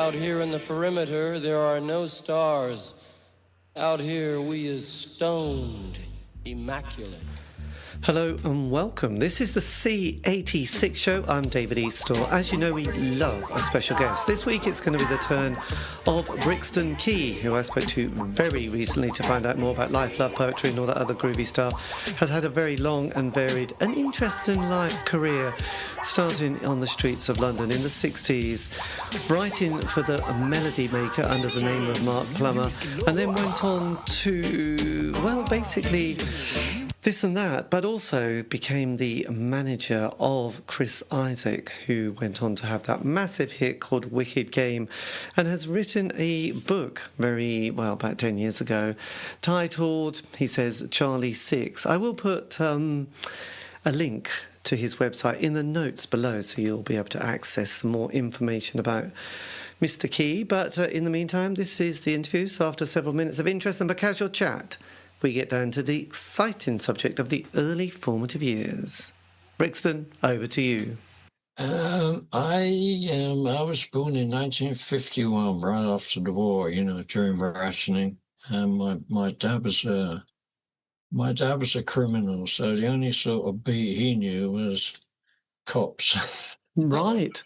Out here in the perimeter, there are no stars. Out here, we is stoned, immaculate. Hello and welcome. This is the C86 show. I'm David Eastaugh. As you know, we love a special guest. This week it's going to be the turn of Brixton Key, who I spoke to very recently to find out more about life, love, poetry and all that other groovy stuff. Has had a very long and varied and interesting life career, starting on the streets of London in the 60s, writing for the Melody Maker under the name of Mark Plummer, and then went on to, well, basically this and that, but also became the manager of Chris Isaak, who went on to have that massive hit called Wicked Game, and has written a book about 10 years ago, titled, he says, Charlie 6. I will put a link to his website in the notes below, so you'll be able to access some more information about Mr. Key. But in the meantime, this is the interview, so after several minutes of interesting but casual chat, we get down to the exciting subject of the early formative years. Brixton, over to you. I was born in 1951, right after the war, during rationing. And my dad was a criminal, so the only sort of beat he knew was cops. Right.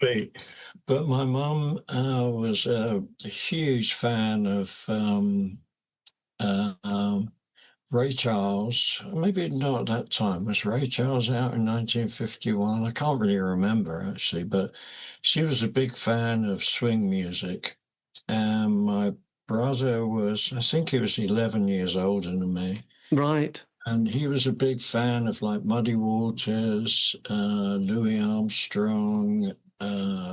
But my mum was a huge fan of Ray Charles. Maybe not at that time. Was Ray Charles out in 1951? I can't really remember, actually, but she was a big fan of swing music. And my brother was, I think he was 11 years older than me. Right. And he was a big fan of like Muddy Waters, Louis Armstrong,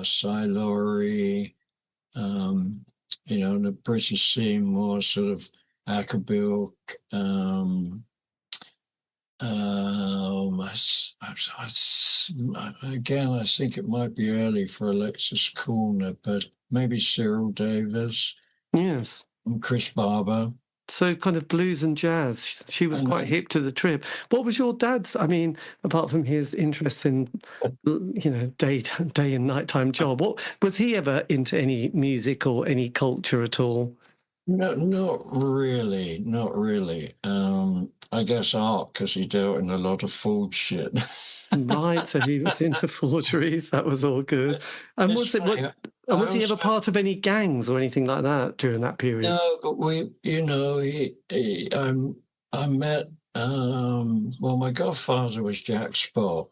Cy Laurie, the British scene, more sort of Ackerbilk. Again, I think it might be early for Alexis Corner, but maybe Cyril Davis. Yes. And Chris Barber. So kind of blues and jazz. She was quite hip to the trip. What was your dad's, apart from his interest in, day and nighttime job, what was he ever into any music or any culture at all? No, not really. I guess art, because he dealt in a lot of forged shit. Right, so he was into forgeries. That was all good. And was he ever part of any gangs or anything like that during that period? No, but I met. My godfather was Jack Spott,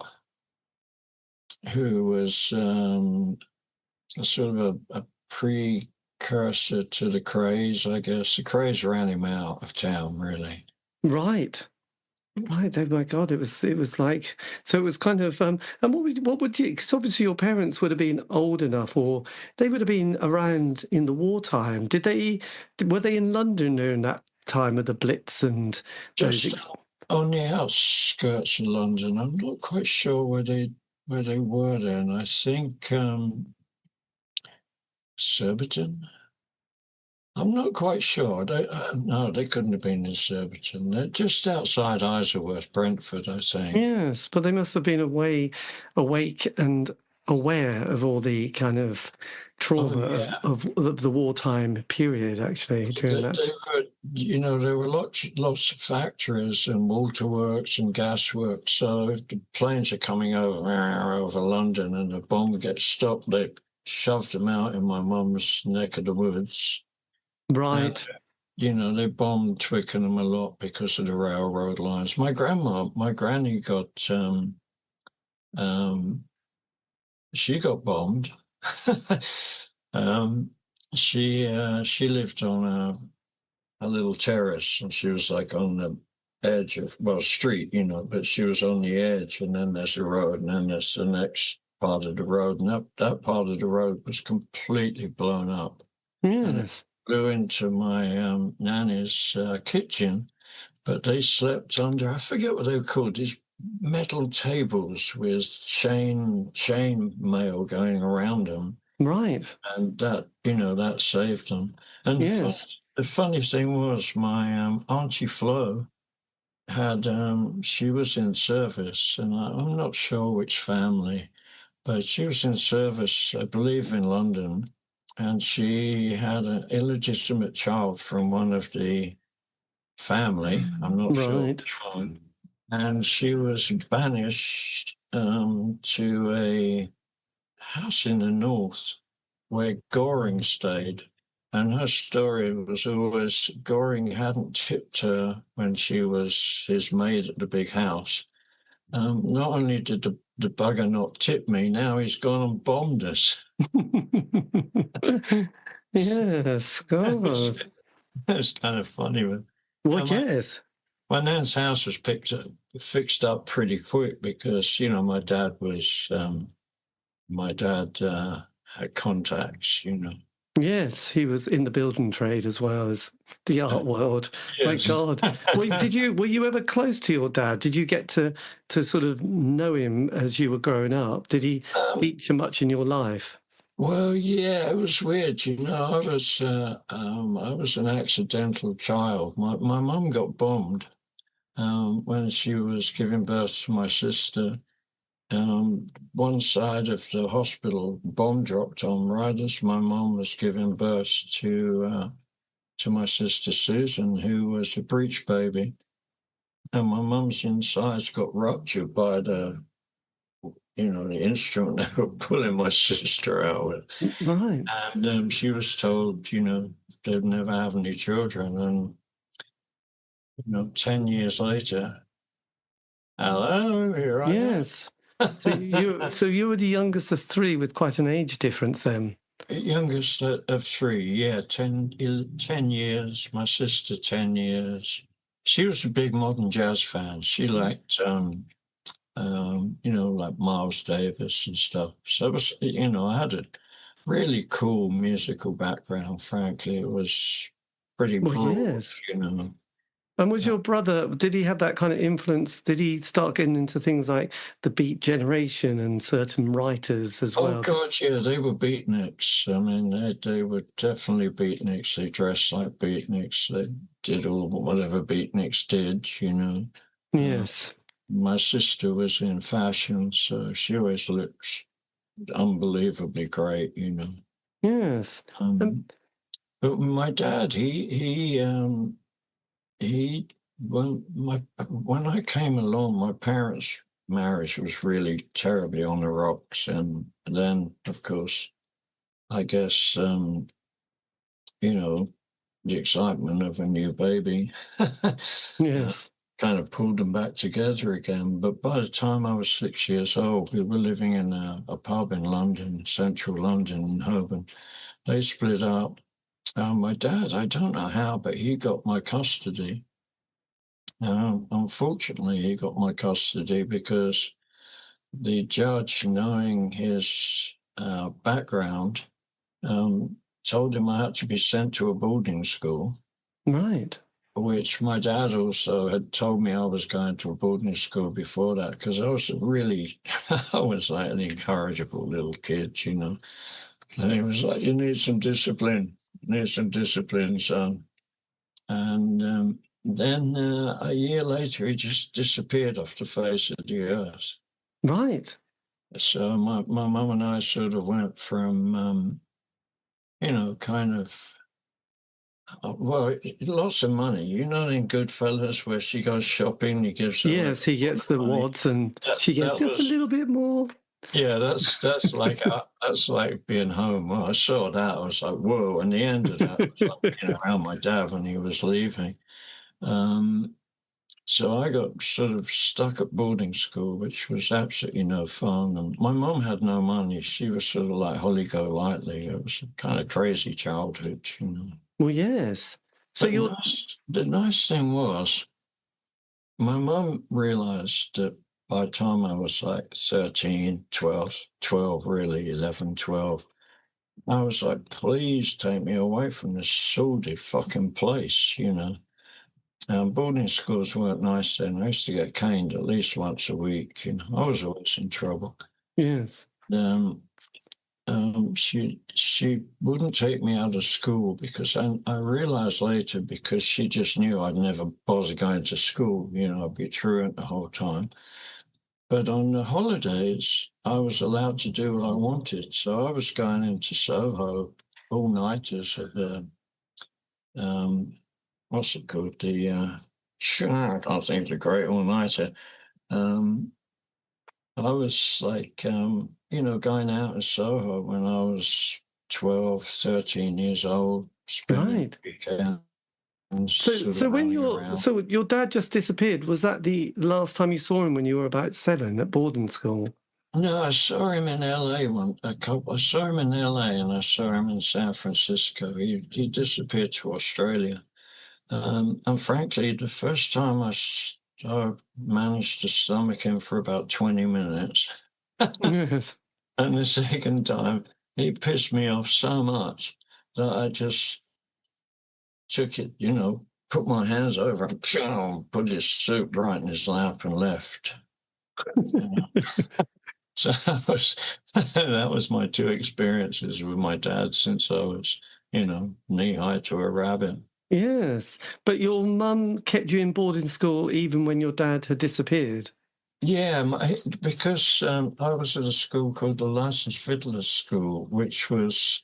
who was sort of a precursor to the Craze, I guess. The Craze ran him out of town, really. Right. Oh my God! It was like, so it was kind of. And what would you? Because obviously your parents would have been old enough, or they would have been around in the wartime. Were they in London during that time of the Blitz and just on the outskirts of London? I'm not quite sure where they were then. I think Surbiton. I'm not quite sure. They couldn't have been in Surbiton. They're just outside Isleworth, Brentford, I think. Yes, but they must have been awake and aware of all the kind of trauma of the wartime period, actually, during that. There were lots of factories and waterworks and gasworks. So if the planes are coming over London and the bomb gets stopped, they shoved them out in my mum's neck of the woods. Right. They bombed Twickenham a lot because of the railroad lines. My granny got, she got bombed. She lived on a little terrace, and she was like on the edge of, street, but she was on the edge, and then there's a road, and then there's the next part of the road, and that part of the road was completely blown up. Yes. Flew into my nanny's kitchen, but they slept under, I forget what they were called, these metal tables with chain mail going around them. Right. And that saved them. And the funny thing was, my Auntie Flo had, she was in service, and I'm not sure which family, but she was in service, I believe, in London. and she had an illegitimate child from one of the family. I'm not sure Right. which one. And she was banished to a house in the north where Goring stayed. And her story was always Goring hadn't tipped her when she was his maid at the big house. Not only did the bugger not tip me, now he's gone and bombed us. Yes, God. That's kind of funny. Well, Now, yes. my nan's house was fixed up pretty quick because, my dad had contacts, Yes, he was in the building trade as well as the art world. My Yes. God. Were you ever close to your dad? Did you get to sort of know him as you were growing up? Did he feature much in your life? Well, yeah, it was weird. I was an accidental child. My mum got bombed when she was giving birth to my sister. One side of the hospital bomb dropped on right as my mum was giving birth to my sister Susan, who was a breech baby, and my mum's insides got ruptured by the instrument they were pulling my sister out with. Right. And she was told, they'd never have any children. And 10 years later, hello, here I am. Yes. So you were the youngest of three with quite an age difference then. Youngest of three, yeah, 10 years. My sister, 10 years. She was a big modern jazz fan. She liked, like Miles Davis and stuff. So it was, I had a really cool musical background, frankly. It was pretty broad, Yes. And was your brother, did he have that kind of influence? Did he start getting into things like the Beat Generation and certain writers as well? Oh, God, yeah, they were beatniks. I mean, they were definitely beatniks. They dressed like beatniks. They did whatever beatniks did, Yes. My sister was in fashion, so she always looked unbelievably great, Yes. But my dad, when I came along, my parents' marriage was really terribly on the rocks, and then, of course, I guess the excitement of a new baby, Yes. kind of pulled them back together again. But by the time I was 6 years old, we were living in a pub in London, central London, in Holborn. They split up. My dad, I don't know how, but he got my custody. Unfortunately, he got my custody because the judge, knowing his background, told him I had to be sent to a boarding school. Right. Which my dad also had told me I was going to a boarding school before that, because I was I was like an incorrigible little kid, And he was like, you need some discipline, son. And then a year later, he just disappeared off the face of the earth. Right. So my mum and I sort of went from, kind of, lots of money. In Goodfellas where she goes shopping, he gives her. Yes, he gets the wads and she gets just a little bit more. Yeah, that's like that's like being home. Well, I saw that. I was like, whoa. And the end of that was like being around my dad when he was leaving. So I got sort of stuck at boarding school, which was absolutely no fun. And my mum had no money. She was sort of like holly-go-lightly. It was a kind of crazy childhood, Well, yes. So the nice thing was, my mum realized that by the time I was like 13, 12, really, 11, 12, I was like, please take me away from this sordid fucking place, Boarding schools weren't nice then. I used to get caned at least once a week. I was always in trouble. Yes. She wouldn't take me out of school because I realized later, because she just knew I'd never bother going to school. I'd be truant the whole time. But on the holidays, I was allowed to do what I wanted. So I was going into Soho all-nighters at the, what's it called? I can't think of the great all-nighter. I was like, going out in Soho when I was 12, 13 years old, spending Right. weekends So, sort of running around. so your dad just disappeared. Was that the last time you saw him when you were about 7 at boarding school? No, I saw him in LA I saw him in LA and I saw him in San Francisco. He disappeared to Australia. And frankly, the first time I managed to stomach him for about 20 minutes. Yes. And the second time, he pissed me off so much that I just took it, put my hands over and put his soup right in his lap and left. So that was my 2 experiences with my dad since I was, knee-high to a rabbit. Yes. But your mum kept you in boarding school even when your dad had disappeared? Yeah, because I was at a school called the Licensed Fiddlers School, which was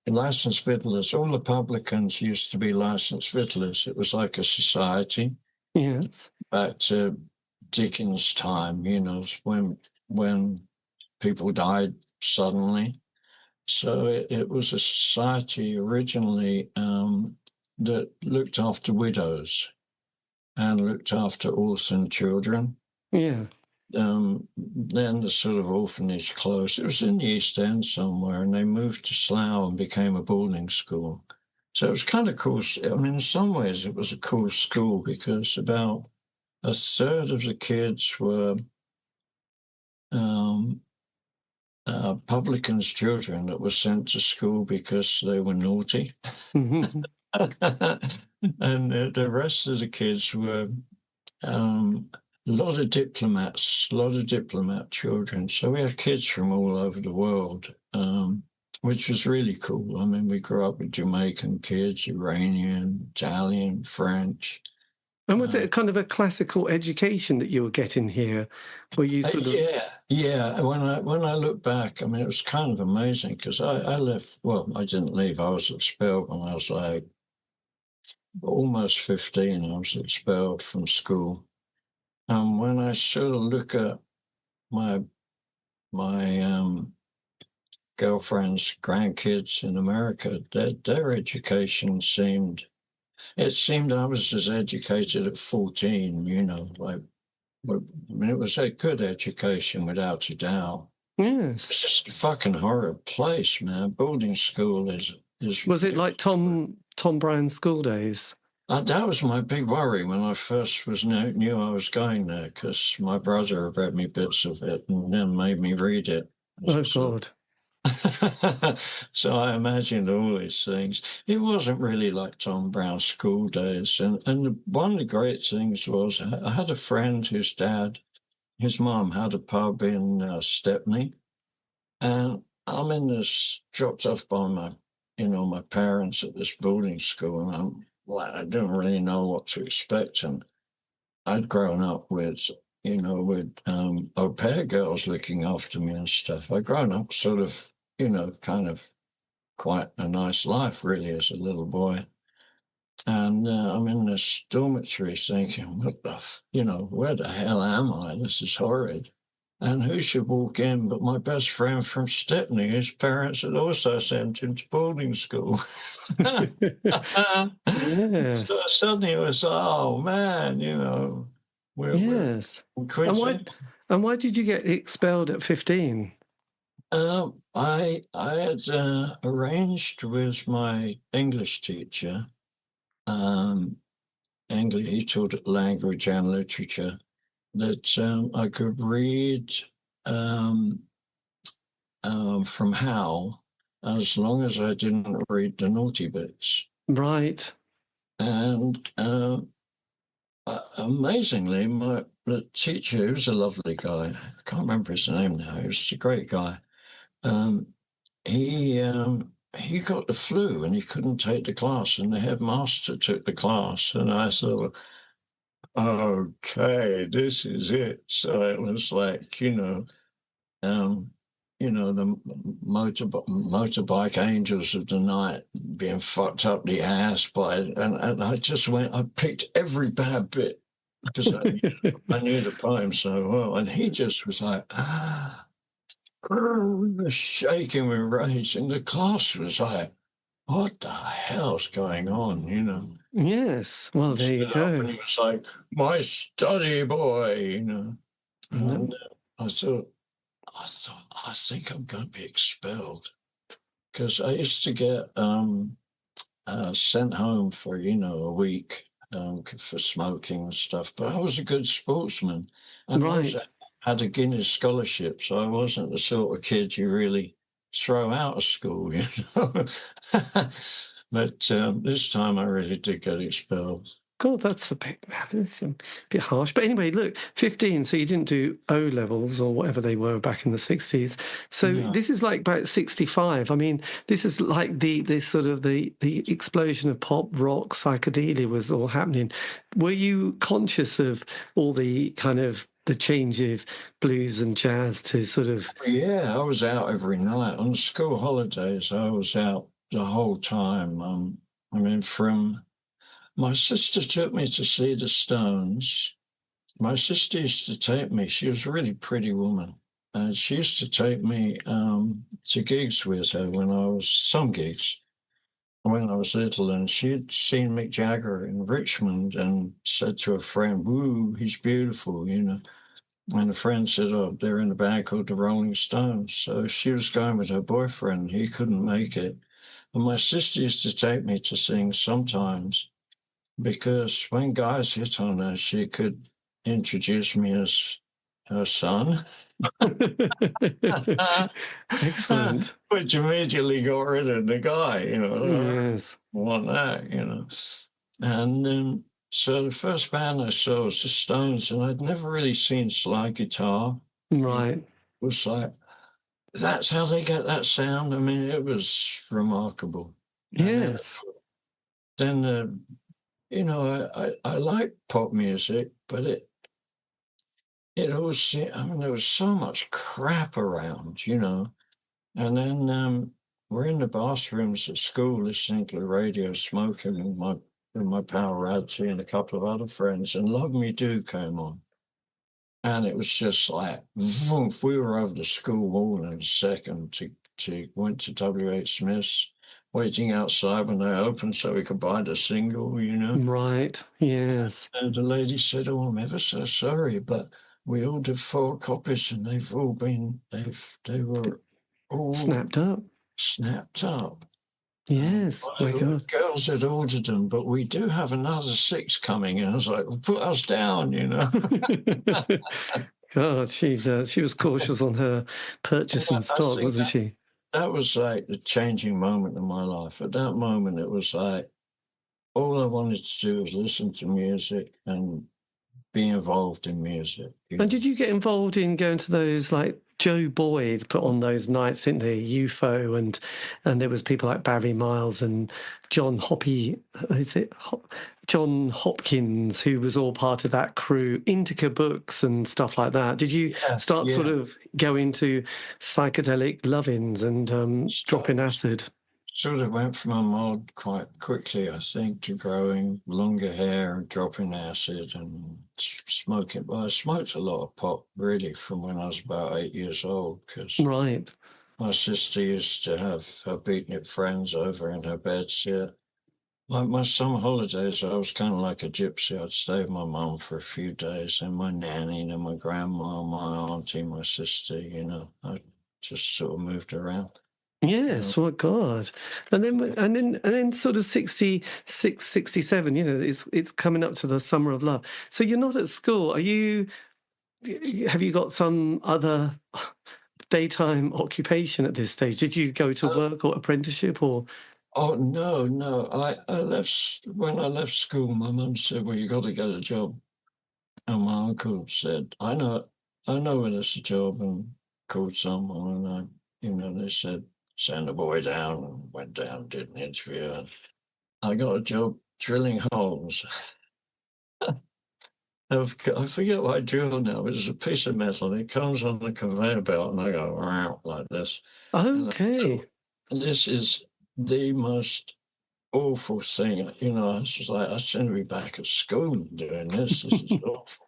licensed fiddlers. All the publicans used to be licensed fiddlers. It was like a society. Yes. Back to Dickens' time, when people died suddenly. So it was a society originally that looked after widows and looked after orphan children. Yeah. Then the sort of orphanage closed. It was in the East End somewhere, and they moved to Slough and became a boarding school. So it was kind of cool. I mean, in some ways, it was a cool school because about a third of the kids were publicans' children that were sent to school because they were naughty. Mm-hmm. And the rest of the kids were a lot of diplomats, a lot of diplomat children. So we had kids from all over the world, which was really cool. I mean, we grew up with Jamaican kids, Iranian, Italian, French. And was it a kind of a classical education that you were getting here? Were you sort of... Yeah. When I look back, I mean, it was kind of amazing because I left. Well, I didn't leave. I was expelled when I was like almost 15. I was expelled from school. And when I sort of look at my girlfriend's grandkids in America, their education seemed I was as educated at 14, like, I mean, it was a good education without a doubt. Yes. It's just a fucking horrid place, man. Boarding school is Was it like Tom Brown's school days? That was my big worry when I first knew I was going there, because my brother had read me bits of it and then made me read it. Oh, God. So I imagined all these things. It wasn't really like Tom Brown's school days. And one of the great things was I had a friend whose his mum had a pub in Stepney. And I'm in this, dropped off by my parents at this boarding school. And I didn't really know what to expect. And I'd grown up with au pair girls looking after me and stuff. I'd grown up sort of, kind of quite a nice life, really, as a little boy. And I'm in this dormitory thinking, where the hell am I? This is horrid. And who should walk in but my best friend from Stepney, whose parents had also sent him to boarding school. Yes. So suddenly it was, oh, man, yes. we're And why did you get expelled at 15? I had arranged with my English teacher. He taught language and literature, that I could read from Howl as long as I didn't read the naughty bits. Right. And amazingly, the teacher, who was a lovely guy, I can't remember his name now, he was a great guy. He got the flu and he couldn't take the class, and the headmaster took the class, and I thought, okay, this is it. So it was like, you know, the motorbike angels of the night being fucked up the ass by, and I just I picked every bad bit because I knew the poem so well, and he just was like, shaking with rage, and the class was like, what the hell's going on, you know? Yes, well, He there you stood up go. and he was like, my study boy, you know. And I thought, I think I'm going to be expelled because I used to get sent home for, you know, a week for smoking and stuff. But I was a good sportsman, and I also Right. had a Guinness scholarship, so I wasn't the sort of kid you really throw out of school, you know. But this time I really did get expelled. God, that's a bit harsh. But anyway, look, 15, so you didn't do O levels or whatever they were back in the 60s. So No. this is like about 65. I mean, this is like the sort of the explosion of pop, rock, psychedelia was all happening. Were you conscious of all the kind of the change of blues and jazz to sort of... Yeah, I was out every night. On school holidays, I was out the whole time. I mean, from my sister took me to see the Stones. My sister used to take me, she was a really pretty woman, and she used to take me to gigs with her some gigs, when I was little, and she'd seen Mick Jagger in Richmond and said to a friend, woo, he's beautiful, you know. And a friend said, oh, they're in a band called the Rolling Stones. So she was going with her boyfriend. He couldn't make it. And my sister used to take me to sing sometimes because when guys hit on her, she could introduce me as her son. Excellent. Which immediately got rid of the guy, you know. Yes. I want that, you know. And so the first band I saw was the Stones, and I'd never really seen slide guitar. Right. It was like, that's how they get that sound. I mean, it was remarkable. And Yes. then you know, I like pop music, but it always, I mean, there was so much crap around, you know. And then we're in the bathrooms at school listening to the radio, smoking with my pal Radzi and a couple of other friends, and Love Me Do came on. And it was just like, woof, we were over the school wall in a second went to W.H. Smith's, waiting outside when they opened so we could buy the single, you know. Right. Yes. And the lady said, oh, I'm ever so sorry, but we ordered 4 copies and they were all Snapped up. snapped up. Yes. My God. Girls had ordered them, but we do have another 6 coming. And I was like, well, put us down, you know. God, she was cautious on her purchasing stock, wasn't she? That was like the changing moment in my life. At that moment, it was like all I wanted to do was listen to music and be involved in music. And did you get involved in going to those, like Joe Boyd put on those nights, didn't they? UFO, and there was people like Barry Miles and John John Hopkins, who was all part of that crew, Indica Books and stuff like that. Did you start sort of go into psychedelic love-ins and dropping acid? Sort of went from a mod quite quickly, I think, to growing longer hair and dropping acid and smoking. Well, I smoked a lot of pot, really, from when I was about 8 years old, because Right. my sister used to have her beatnik friends over in her bedsit. Like my summer holidays, I was kind of like a gypsy. I'd stay with my mum for a few days, and my nanny, and my grandma, my auntie, my sister, you know. I just sort of moved around. Yes, well, God. And then sort of 66, 67, you know, it's coming up to the summer of love. So you're not at school. Have you got some other daytime occupation at this stage? Did you go to work or apprenticeship or? Oh, no. I left, when I left school, my mum said, well, you got to get a job. And my uncle said, I know where there's a job, and called someone, and they said, send the boy down, and went down, did an interview, and I got a job drilling holes. I forget what I drew now, but it's a piece of metal. It comes on the conveyor belt, and I go wow like this. Okay. And this is the most awful thing. I was just like, I shouldn't be back at school doing this. This is awful.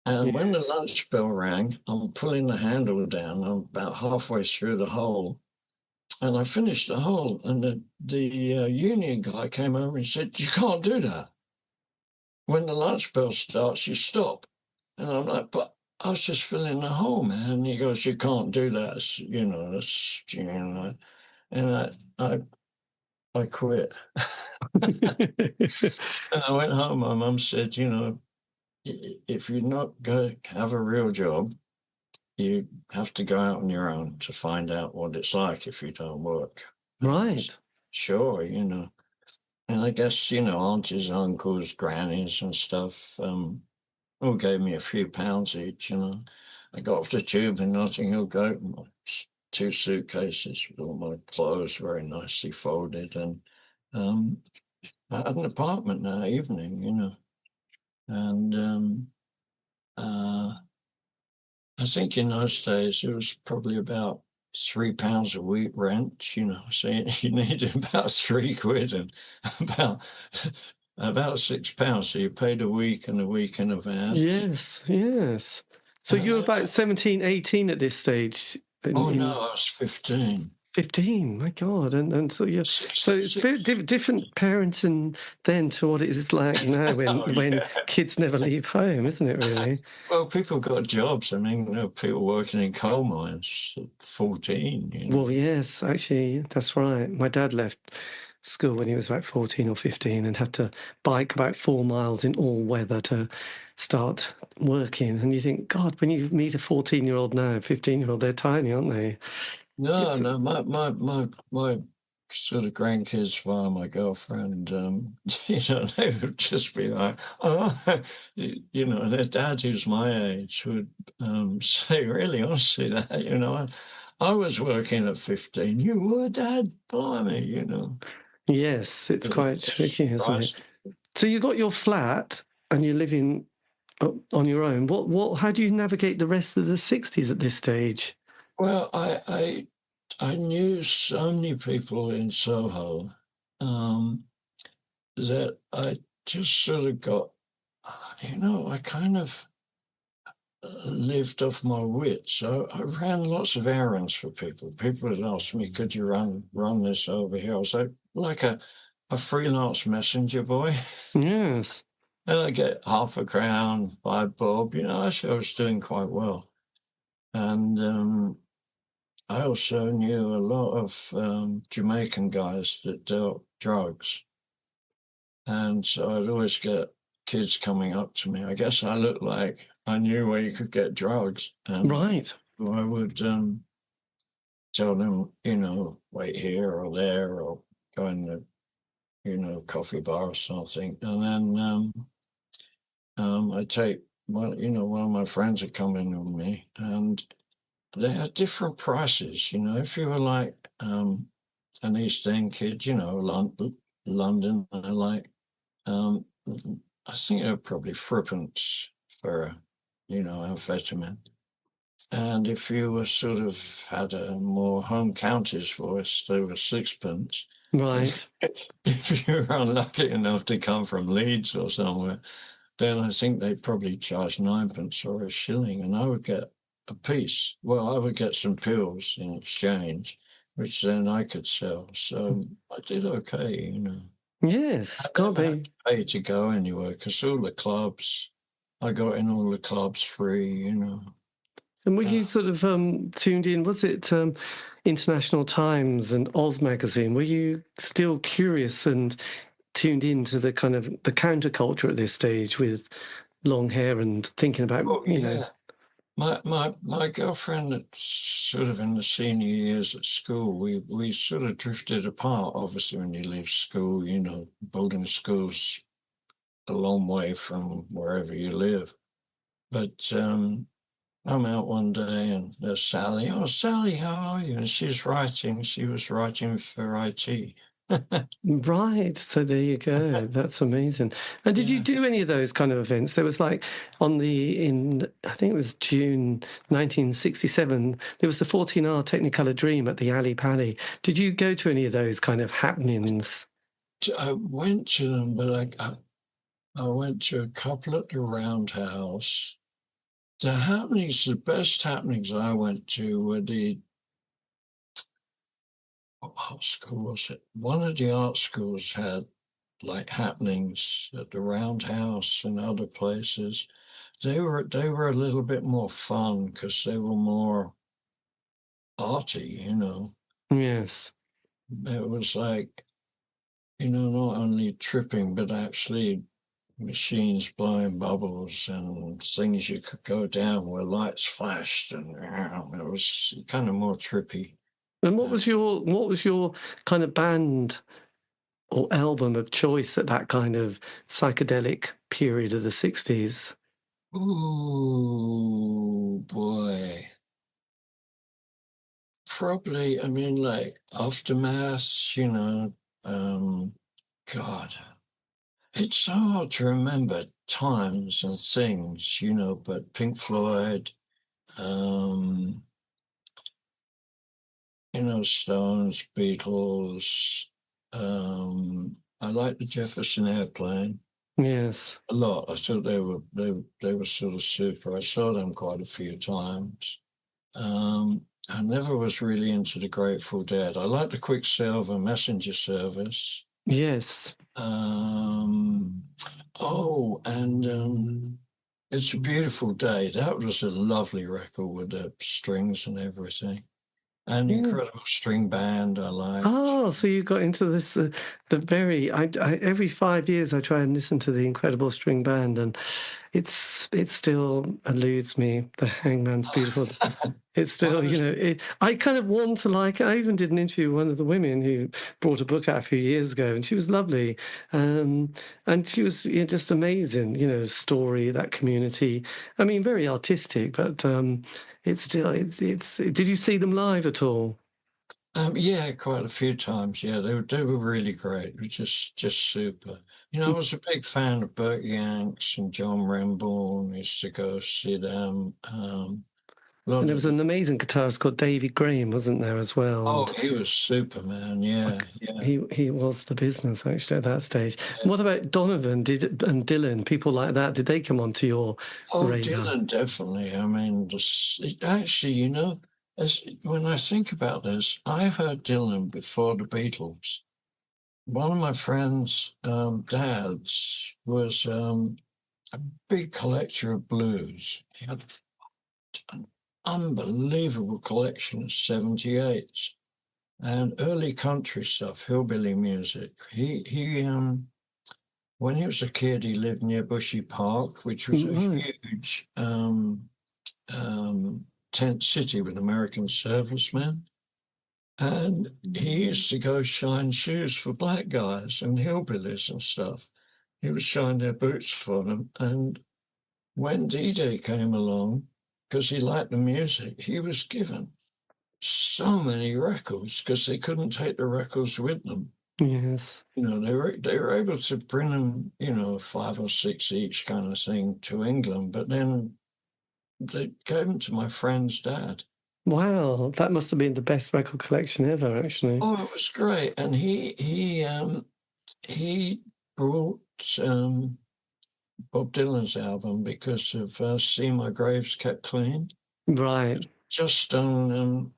And when the Yes. lunch bell rang, I'm pulling the handle down. I'm about halfway through the hole, and I finished the hole. And the union guy came over and said, "You can't do that. When the lunch bell starts, you stop." And I'm like, "But I was just filling the hole, man." And he goes, "You can't do that. And I quit. And I went home. My mum said, if you're not going to have a real job, you have to go out on your own to find out what it's like if you don't work. Right. Sure. And I guess, aunties, uncles, grannies and stuff all gave me a few pounds each. I got off the tube in Notting Hill Gate, 2 suitcases with all my clothes very nicely folded. And I had an apartment that evening, and I think in those days it was probably about £3 a week rent, so you needed about £3 and about £6. So you paid a week and a week in advance. Yes. So And you're then about 17, 18 at this stage. no, I was 15. 15, my God. And so so it's a bit different parenting then to what it is like now when kids never leave home, isn't it, really? Well, people got jobs. I mean, people working in coal mines at 14. Well, yes, actually, that's right. My dad left school when he was about 14 or 15 and had to bike about 4 miles in all weather to start working. And you think, God, when you meet a 14-year-old now, 15-year-old, they're tiny, aren't they? No, my sort of grandkids via my girlfriend, they would just be like, oh, and their dad, who's my age, would say, really honestly, that, I was working at 15. You were, Dad? Blimey, Yes, it's quite tricky, isn't it? So you got your flat and you're living on your own. How do you navigate the rest of the 60s at this stage? Well, I knew so many people in Soho that I just sort of got, I kind of lived off my wits. So I ran lots of errands for people. People would ask me, could you run this over here? I was like a freelance messenger boy. Yes. And I get half a crown, 5 bob. Actually I was doing quite well. And I also knew a lot of Jamaican guys that dealt drugs. And so I'd always get kids coming up to me. I guess I looked like I knew where you could get drugs. And Right. I would tell them, wait here or there or go in the, coffee bar or something. And then I'd take one of my friends would come in with me, and they had different prices. If you were like an East End kid, London, I think they were probably threepence for, amphetamine. And if you were sort of had a more home counties voice, they were sixpence. Right. If you were unlucky enough to come from Leeds or somewhere, then I think they'd probably charge 9pence or a shilling, and I would get a piece. Well, I would get some pills in exchange, which then I could sell. So I did okay, Yes, I God, never had to pay to go anywhere because all the clubs, I got in all the clubs free, And were you sort of tuned in? Was it International Times and Oz magazine? Were you still curious and tuned into the kind of the counterculture at this stage with long hair and thinking about, My girlfriend, that's sort of in the senior years at school, we sort of drifted apart. Obviously, when you leave school, boarding school's a long way from wherever you live. But I'm out one day and there's Sally. Oh, Sally, how are you? And she was writing for IT. Right. So there you go. That's amazing. And did you Yeah. do any of those kind of events? There was like I think it was June 1967, there was the 14-hour Technicolor Dream at the Alley Pally. Did you go to any of those kind of happenings? I went to them, but I went to a couple at the Roundhouse. The best happenings I went to were what art school was it? One of the art schools had like happenings at the Roundhouse and other places. They were a little bit more fun because they were more arty, Yes. It was like, not only tripping, but actually machines blowing bubbles and things you could go down where lights flashed, and it was kind of more trippy. And what was your kind of band or album of choice at that kind of psychedelic period of the 60s? Ooh, boy. Probably, I mean, like Aftermath, God, it's so hard to remember times and things, but Pink Floyd, um, Stones, Beatles. I like the Jefferson Airplane Yes. a lot. I thought they were sort of super. I saw them quite a few times. I never was really into the Grateful Dead. I like the Quicksilver Messenger Service. Yes. And It's a Beautiful Day. That was a lovely record with the strings and everything. And the Yeah. Incredible String Band I liked. Oh, so you got into this, every 5 years I try and listen to the Incredible String Band, and it still eludes me. The Hangman's Beautiful. It's still, I kind of want to like it. I even did an interview with one of the women who brought a book out a few years ago, and she was lovely. And she was just amazing, story, that community. I mean, very artistic, but it's still, did you see them live at all? Yeah, quite a few times. Yeah, they were really great. It was just super. I was a big fan of Burt Yanks and John Renbourn. I used to go see them. A And lot there of was an amazing guitarist called David Graham, wasn't there, as well? Oh, And he was super, man. Yeah, yeah. he was the business actually at that stage. Yeah. And what about Donovan and Dylan, people like that? Did they come onto your Oh, radar? Dylan, definitely. I mean, actually, when I think about this, I heard Dylan before the Beatles. One of my friends' dads was a big collector of blues. He had an unbelievable collection of 78s and early country stuff, hillbilly music. He When he was a kid, he lived near Bushy Park, which was a Right. huge tent city with American servicemen. And he used to go shine shoes for black guys and hillbillies and stuff. He would shine their boots for them. And when D-Day came along, because he liked the music, he was given so many records because they couldn't take the records with them. Yes. They were able to bring them, 5 or 6 each kind of thing to England, but then they gave them to my friend's dad. Wow, that must have been the best record collection ever, actually. Oh, it was great, and he brought Bob Dylan's album because of "See My Graves Kept Clean." Right. Just on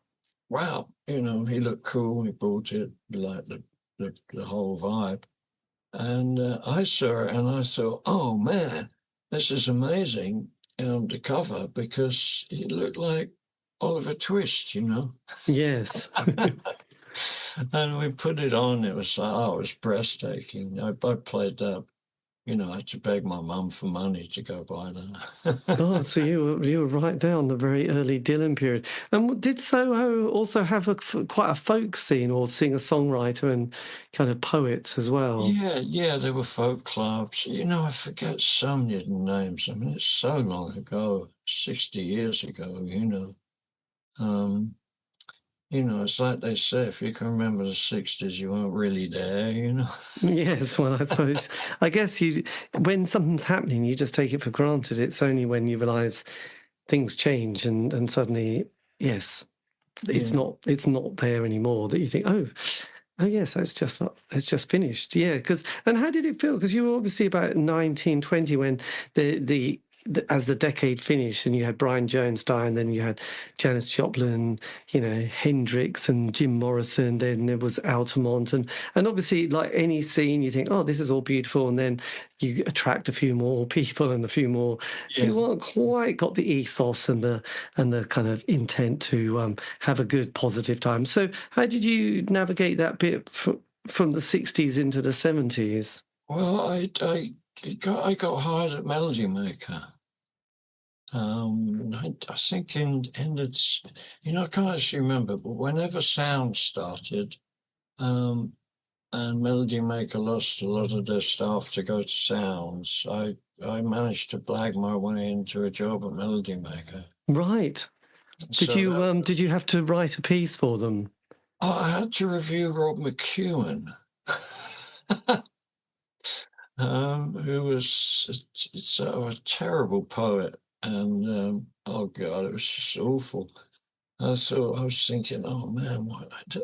wow, he looked cool. He bought it, like the whole vibe. And I saw it and I thought, oh man, this is amazing, the cover, because he looked like Oliver Twist, Yes. And we put it on. It was like, oh, it was breathtaking. I played that. I had to beg my mum for money to go buy that. Oh, so you were right there on the very early Dylan period. And did Soho also have quite a folk scene, or singer-songwriter and kind of poets as well? Yeah, there were folk clubs. I forget so many of the names. I mean, it's so long ago, 60 years ago, Um, it's like they say, if you can remember the 60s, you weren't really there. Yes, well, I guess when something's happening, you just take it for granted. It's only when you realise things change and suddenly, yes, it's Yeah. not there anymore that you think, oh yes, it's just finished. Yeah, and how did it feel? Because you were obviously about 1920 when as the decade finished, and you had Brian Jones die, and then you had Janis Joplin, Hendrix and Jim Morrison. Then there was Altamont, and obviously, like any scene, you think, oh, this is all beautiful, and then you attract a few more people and a few more. Yeah. You weren't quite got the ethos and the kind of intent to have a good, positive time. So, how did you navigate that bit from the 60s into the 70s? Well, I got hired at Melody Maker. I think ended, I can't actually remember, but whenever sound started, and Melody Maker lost a lot of their staff to go to sounds, I managed to blag my way into a job at Melody Maker. Right. Did you have to write a piece for them? I had to review Rob McEwen. Who was sort of a terrible poet, and oh god, it was just awful. I was thinking, oh man,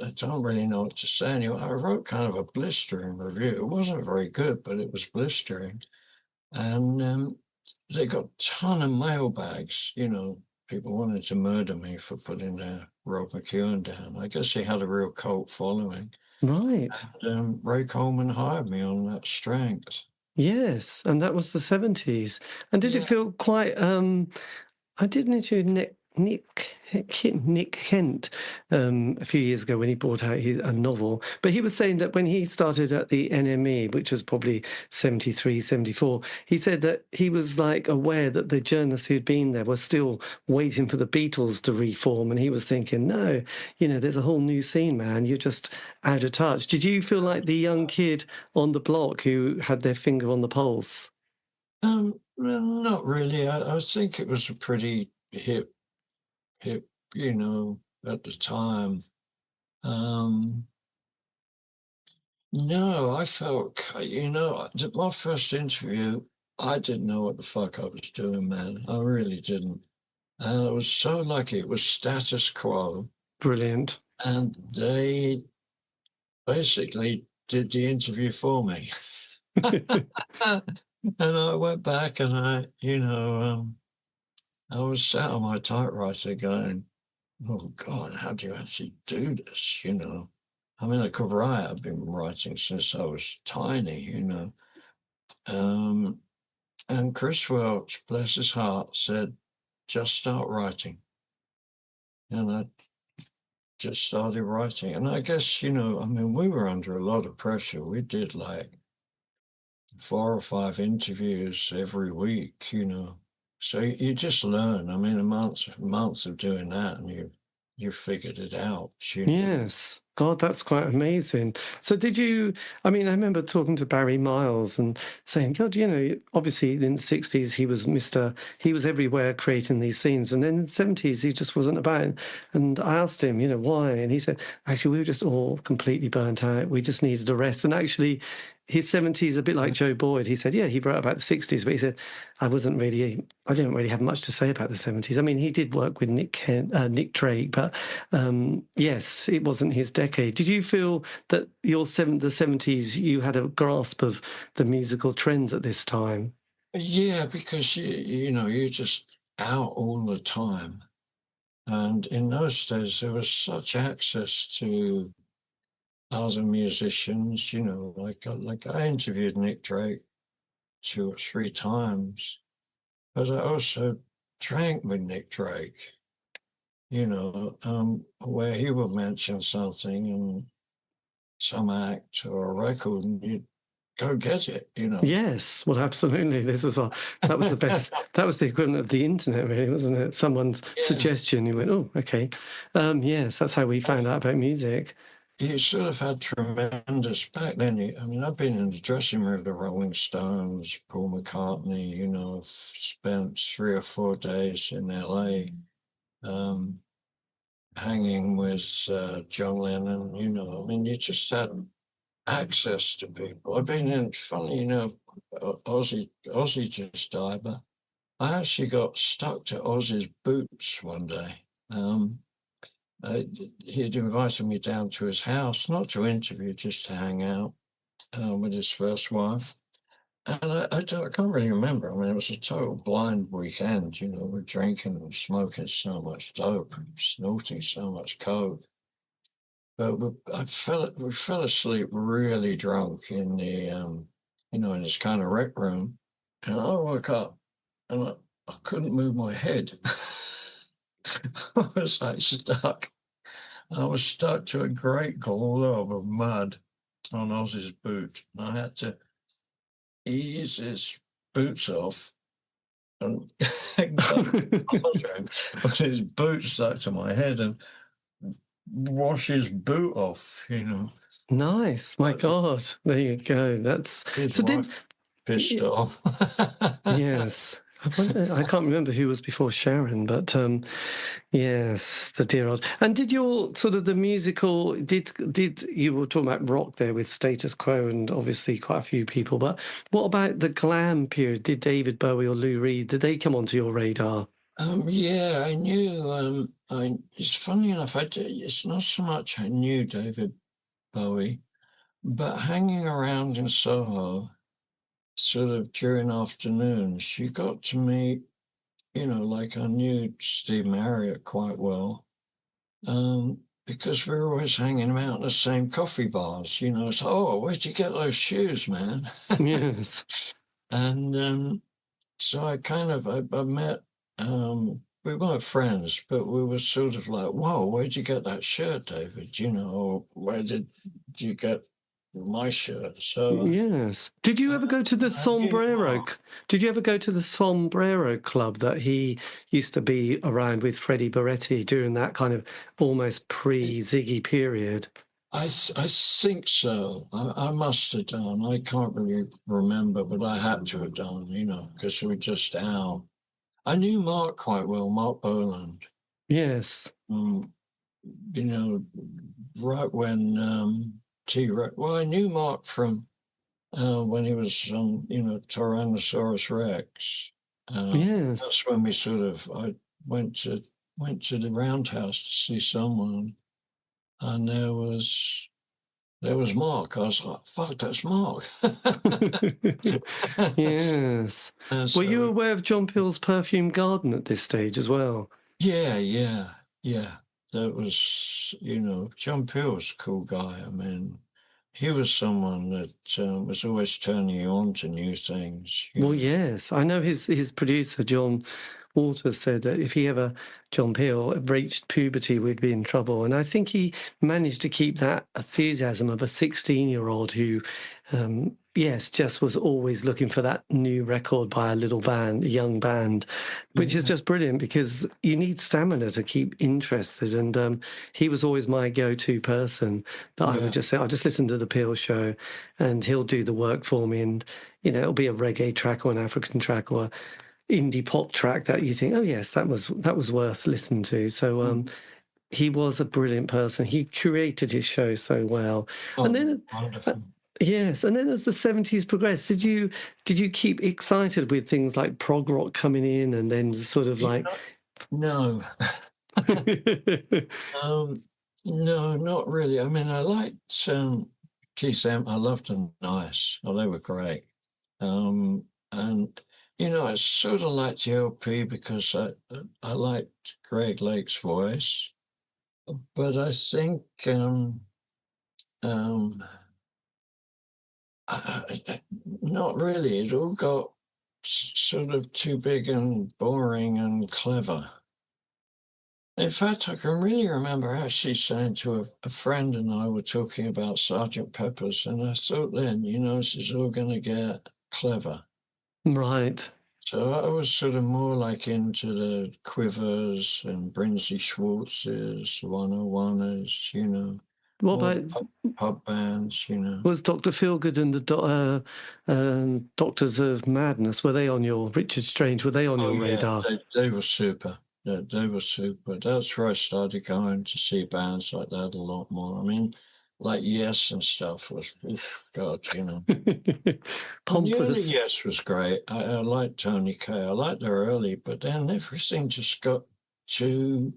I don't really know what to say anyway. I wrote kind of a blistering review. It wasn't very good, but it was blistering, and they got a ton of mailbags. People wanted to murder me for putting Rob McEwen down. I guess he had a real cult following. Right. And Ray Coleman hired me on that strength. Yes, and that was the 70s. And did it feel quite I did interview Nick Kent a few years ago when he brought out a novel, but he was saying that when he started at the NME, which was probably 73, 74, he said that he was like aware that the journalists who'd been there were still waiting for the Beatles to reform, and he was thinking, no, there's a whole new scene, man, you're just out of touch. Did you feel like the young kid on the block who had their finger on the pulse? Not really. I think it was a pretty hip, at the time. No, I felt, my first interview, I didn't know what the fuck I was doing, man. I really didn't. And I was so lucky. It was status quo. Brilliant. And they basically did the interview for me. And I went back and I was sat on my typewriter going, oh God, how do you actually do this? I mean, I could write. I've been writing since I was tiny, and Chris Welch, bless his heart, said, just start writing. And I just started writing. And I guess, we were under a lot of pressure. We did like 4 or 5 interviews every week, So you just learn. I mean, months of doing that, and you figured it out. Yes. God, that's quite amazing. So I remember talking to Barry Miles and saying, God, obviously in the 60s, he was everywhere creating these scenes. And then in the 70s, he just wasn't about. And I asked him, why? And he said, actually, we were just all completely burnt out. We just needed a rest. And actually, his 70s, a bit like Joe Boyd. He said, yeah, he wrote about the 60s, but he said, I didn't really have much to say about the 70s. I mean, he did work with Nick Drake, but yes, it wasn't his decade. Did you feel that the 70s, you had a grasp of the musical trends at this time? Yeah, because you're just out all the time. And in those days, there was such access to other musicians, like I interviewed Nick Drake 2 or 3 times, but I also drank with Nick Drake, where he would mention something and some act or a record, and you'd go get it, Yes, well, absolutely. That was the best. That was the equivalent of the internet, really, wasn't it? Someone's suggestion, you went, oh, okay. Yes, that's how we found out about music. You sort of had tremendous back then. I've been in the dressing room of the Rolling Stones, Paul McCartney. I've spent 3 or 4 days in LA. hanging with John Lennon, you know. I mean, you just had access to people. I've been in, funny, you know, Ozzy just died, but I actually got stuck to Ozzy's boots one day. He had invited me down to his house, not to interview, just to hang out with his first wife. And I can't really remember. I mean, it was a total blind weekend, you know, we're drinking and smoking so much dope and snorting so much coke. But we fell asleep really drunk in the, you know, in this kind of rec room. And I woke up and I couldn't move my head. I was like stuck. I was stuck to a great glob of mud on Ozzy's boot. I had to ease his boots off and go to the bathroom with his boots stuck to my head and wash his boot off, you know. Nice. My God. There you go. That's His so wife pissed off. Yes. I can't remember who was before Sharon, but yes, the dear old. And did your sort of the musical? Did you were talking about rock there with Status Quo and obviously quite a few people, but what about the glam period? Did David Bowie or Lou Reed, did they come onto your radar? Yeah, I knew. It's funny enough. It's not so much I knew David Bowie, but hanging around in Soho, sort of during afternoons, you got to meet, you know, like I knew Steve Marriott quite well, because we were always hanging out in the same coffee bars. You know, it's where'd you get those shoes, man? Yes. And so I met. We weren't friends, but we were sort of like, whoa, where'd you get that shirt, David? You know, where did you get my shirt? So Yes. Did you ever go to the Sombrero? Did you ever go to the Sombrero Club that he used to be around with Freddie Boretti during that kind of almost pre-Ziggy period? I think so. I must have done. I can't really remember, but I had to have done, you know, because we were just out. I knew Mark quite well, Mark Boland. Yes. You know, right when I knew Mark from when he was on, you know, Tyrannosaurus Rex. Yes. That's when I went to the Roundhouse to see someone, and there was Mark. I was like, fuck, that's Mark. Yes. So, Were you aware of John Peel's Perfume Garden at this stage as well? Yeah. That was, you know, John Peel was a cool guy. I mean, he was someone that was always turning you on to new things. Well, yes. I know his producer, John Waters, said that if John Peel reached puberty, we'd be in trouble. And I think he managed to keep that enthusiasm of a 16-year-old who, yes, just was always looking for that new record by a young band, which is just brilliant because you need stamina to keep interested. And he was always my go-to person that I would just say, I'll just listen to the Peel show and he'll do the work for me. And, you know, it'll be a reggae track or an African track or indie pop track that you think, oh yes, that was worth listening to. So he was a brilliant person. He curated his show so well. And then yes, and then as the 70s progressed, did you keep excited with things like prog rock coming in and then sort of like no. No, not really. I mean, I liked Keith I loved them nice. Oh, they were great. And you know, I sort of liked the LP because I liked Greg Lake's voice, but I think not really. It all got sort of too big and boring and clever. In fact, I can really remember actually saying to a friend and I were talking about Sergeant Pepper's, and I thought then, you know, this is all going to get clever. Right. So I was sort of more like into the Quivers and Brinsley Schwartz's, 101ers, you know. What about pub bands, you know? Was Dr. Feelgood and the Doctors of Madness, were they on your Richard Strange? Were they on your radar? They were super. They were super. That's where I started going to see bands like that a lot more. I mean, like Yes and stuff was, oof, God, you know. And the early Pompous. Yes was great. I liked Tony Kaye. I liked their early, but then everything just got too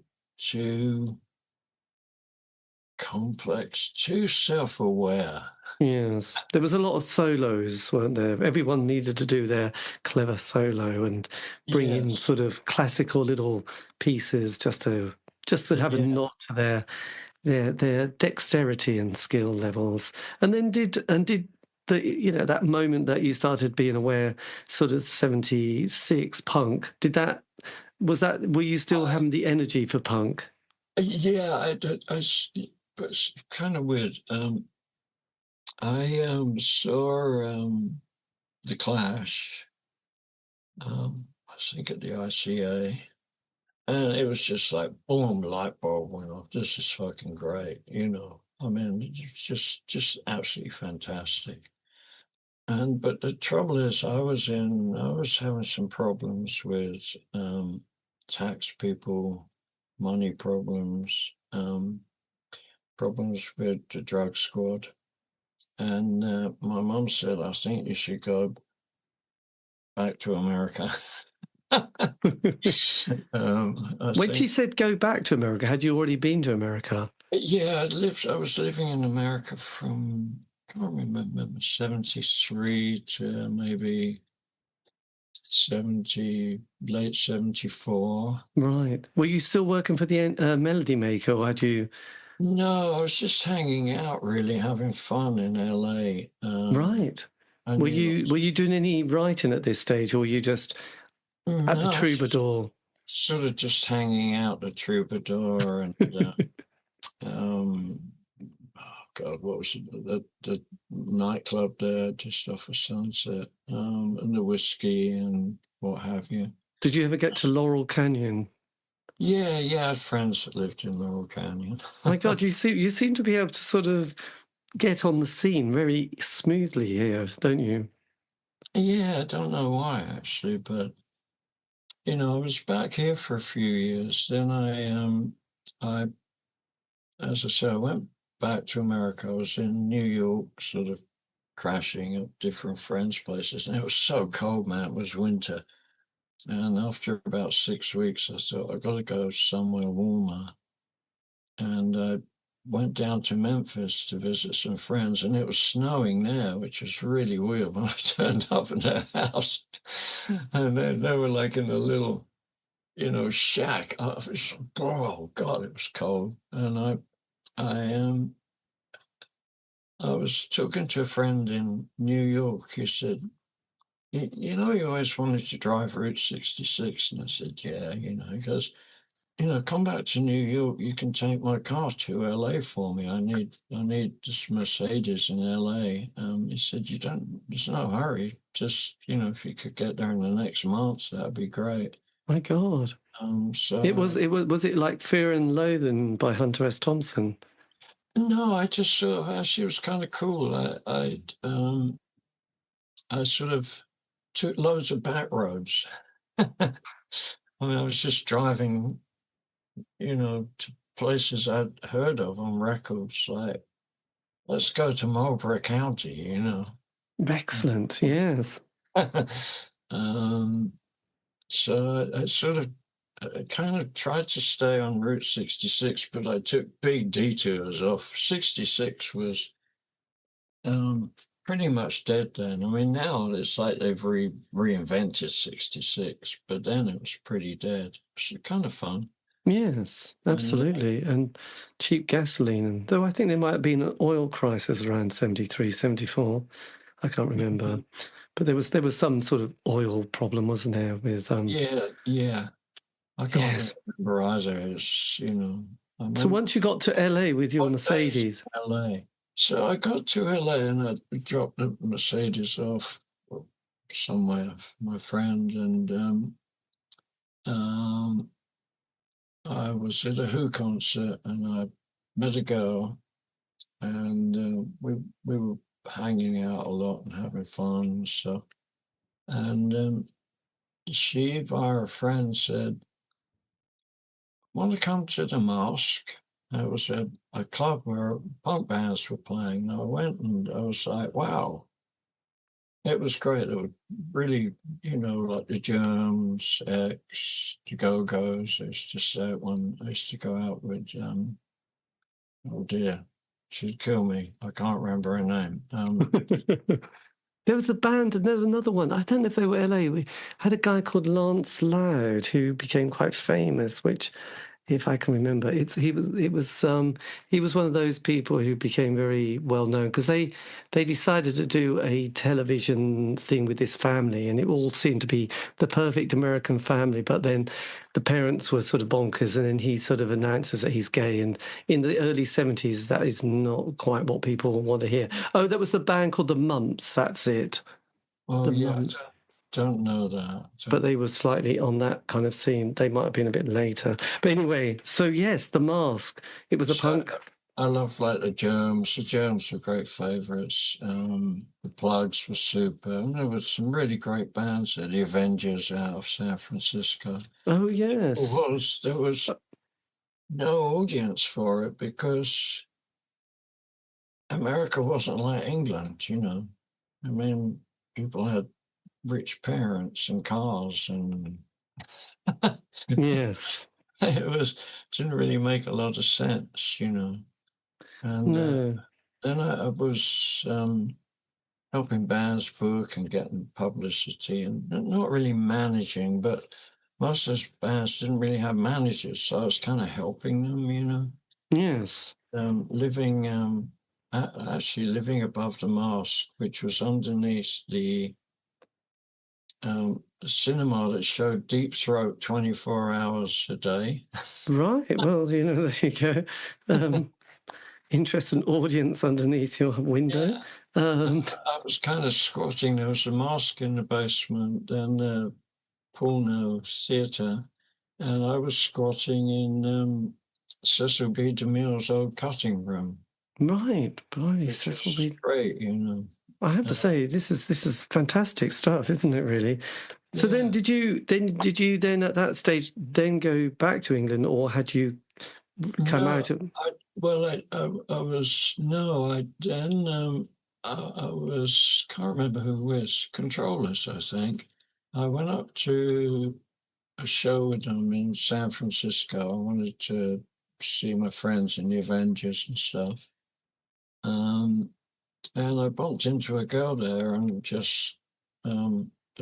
complex, too self-aware. Yes, there was a lot of solos, weren't there? Everyone needed to do their clever solo and bring in Yes. sort of classical little pieces just to have a Yeah. nod to their dexterity and skill levels. And then did the that moment that you started being aware, sort of 76 punk, were you still Uh, having the energy for punk? yeah, but it's kind of weird. I saw The Clash, I think at the ICA, and it was just like, boom, light bulb went off. This is fucking great, you know. I mean, it's just absolutely fantastic. But the trouble is, I was having some problems with tax people, money problems, problems with the drug squad. And my mum said, I think you should go back to America. I When she think, said go back to America, had you already been to America? yeah, I was living in America from, I can't remember, 73 to maybe 70, late 74. Right. Were you still working for the Melody Maker, or had you? No, I was just hanging out, really having fun in LA. Right. And Were you know, you doing any writing at this stage, or were you just at the no, I was Troubadour? sort of just hanging out the Troubadour and um, oh God, what was it? The nightclub there just off of Sunset, and the whiskey and what have you. Did you ever get to Laurel Canyon? Yeah, yeah, I had friends that lived in Laurel Canyon. My God, you seem to be able to sort of get on the scene very smoothly here, don't you? Yeah, I don't know why actually, but you know, I was back here for a few years. Then I, as I said, I went back to America. I was in New York, sort of crashing at different friends' places, and it was so cold, man. It was winter. And after about 6 weeks, I thought I got to go somewhere warmer. And I went down to Memphis to visit some friends, and it was snowing there, which was really weird when I turned up in their house. And they were like in a little, you know, shack. Oh God, it was cold. And I I was talking to a friend in New York. He said, you know, you always wanted to drive Route 66. And I said, yeah, you know, he goes, you know, come back to New York. You can take my car to LA for me. I need this Mercedes in LA. He said, there's no hurry. Just, you know, if you could get there in the next month, that'd be great. My God. It So was was it like Fear and Loathing by Hunter S. Thompson? no, I just sort of actually it was kind of cool. I sort of took loads of back roads. I mean, I was just driving, you know, to places I'd heard of on records, like let's go to Marlborough County, you know. Excellent, yes. um, so I sort of I kind of tried to stay on Route 66, but I took big detours off. 66 was pretty much dead then. I mean, now it's like they've reinvented 66, but then it was pretty dead. It's kind of fun. Yes, And absolutely. And cheap gasoline. And though I think there might have been an oil crisis around 73, 74. I can't remember. But there was some sort of oil problem, wasn't there, with yeah, I can't yes. remember either. It's, you know, I So remember once you got to LA with your what days Mercedes, in LA. So I got to LA and I dropped the Mercedes off somewhere for my friend, and um, I was at a Who concert and I met a girl, and we were hanging out a lot and having fun and stuff. And she, via a friend, said, want to come to the Mosque? There was a club where punk bands were playing. And I went and I was like, wow, it was great. It was really, like the Germs, X, the Go-Go's. I used to say one. I used to go out with, oh dear, she'd kill me. I can't remember her name. There was a band, and there was another one. I don't know if they were LA. We had a guy called Lance Loud who became quite famous, which, if I can remember, he was one of those people who became very well known because they decided to do a television thing with this family, and it all seemed to be the perfect American family. But then the parents were sort of bonkers, and then he sort of announces that he's gay. And in the early 70s, that is not quite what people want to hear. Oh, that was the band called the Mumps. That's it. Oh, The yeah, Mumps. don't know that. But they were slightly on that kind of scene. They might have been a bit later. But anyway, so yes, The Mask. It was a punk. I love like the Germs. The Germs were great favourites. The Plugs were super. And there were some really great bands there. The Avengers out of San Francisco. Oh, yes. There was no audience for it because America wasn't like England, I mean, people had rich parents and cars and Yes. it didn't really make a lot of sense, And No. then I was helping bands book and getting publicity and not really managing, but most of those bands didn't really have managers, so I was kind of helping them, Yes. actually living above the Mosque, which was underneath the cinema that showed Deep Throat 24 hours a day. Right. Well, there you go. Interesting audience underneath your window. Yeah. I was kind of squatting. There was a mosque in the basement and a porno theatre, and I was squatting in Cecil B. DeMille's old cutting room. Right. Blimey, Which Cecil is B. great, I have to say, this is fantastic stuff, isn't it? Really. So Yeah. then, did you then at that stage then go back to England, or had you come No, out of? I can't remember who was Controllers, I think. I went up to a show with them in San Francisco. I wanted to see my friends in the Avengers and stuff. And I bumped into a girl there and just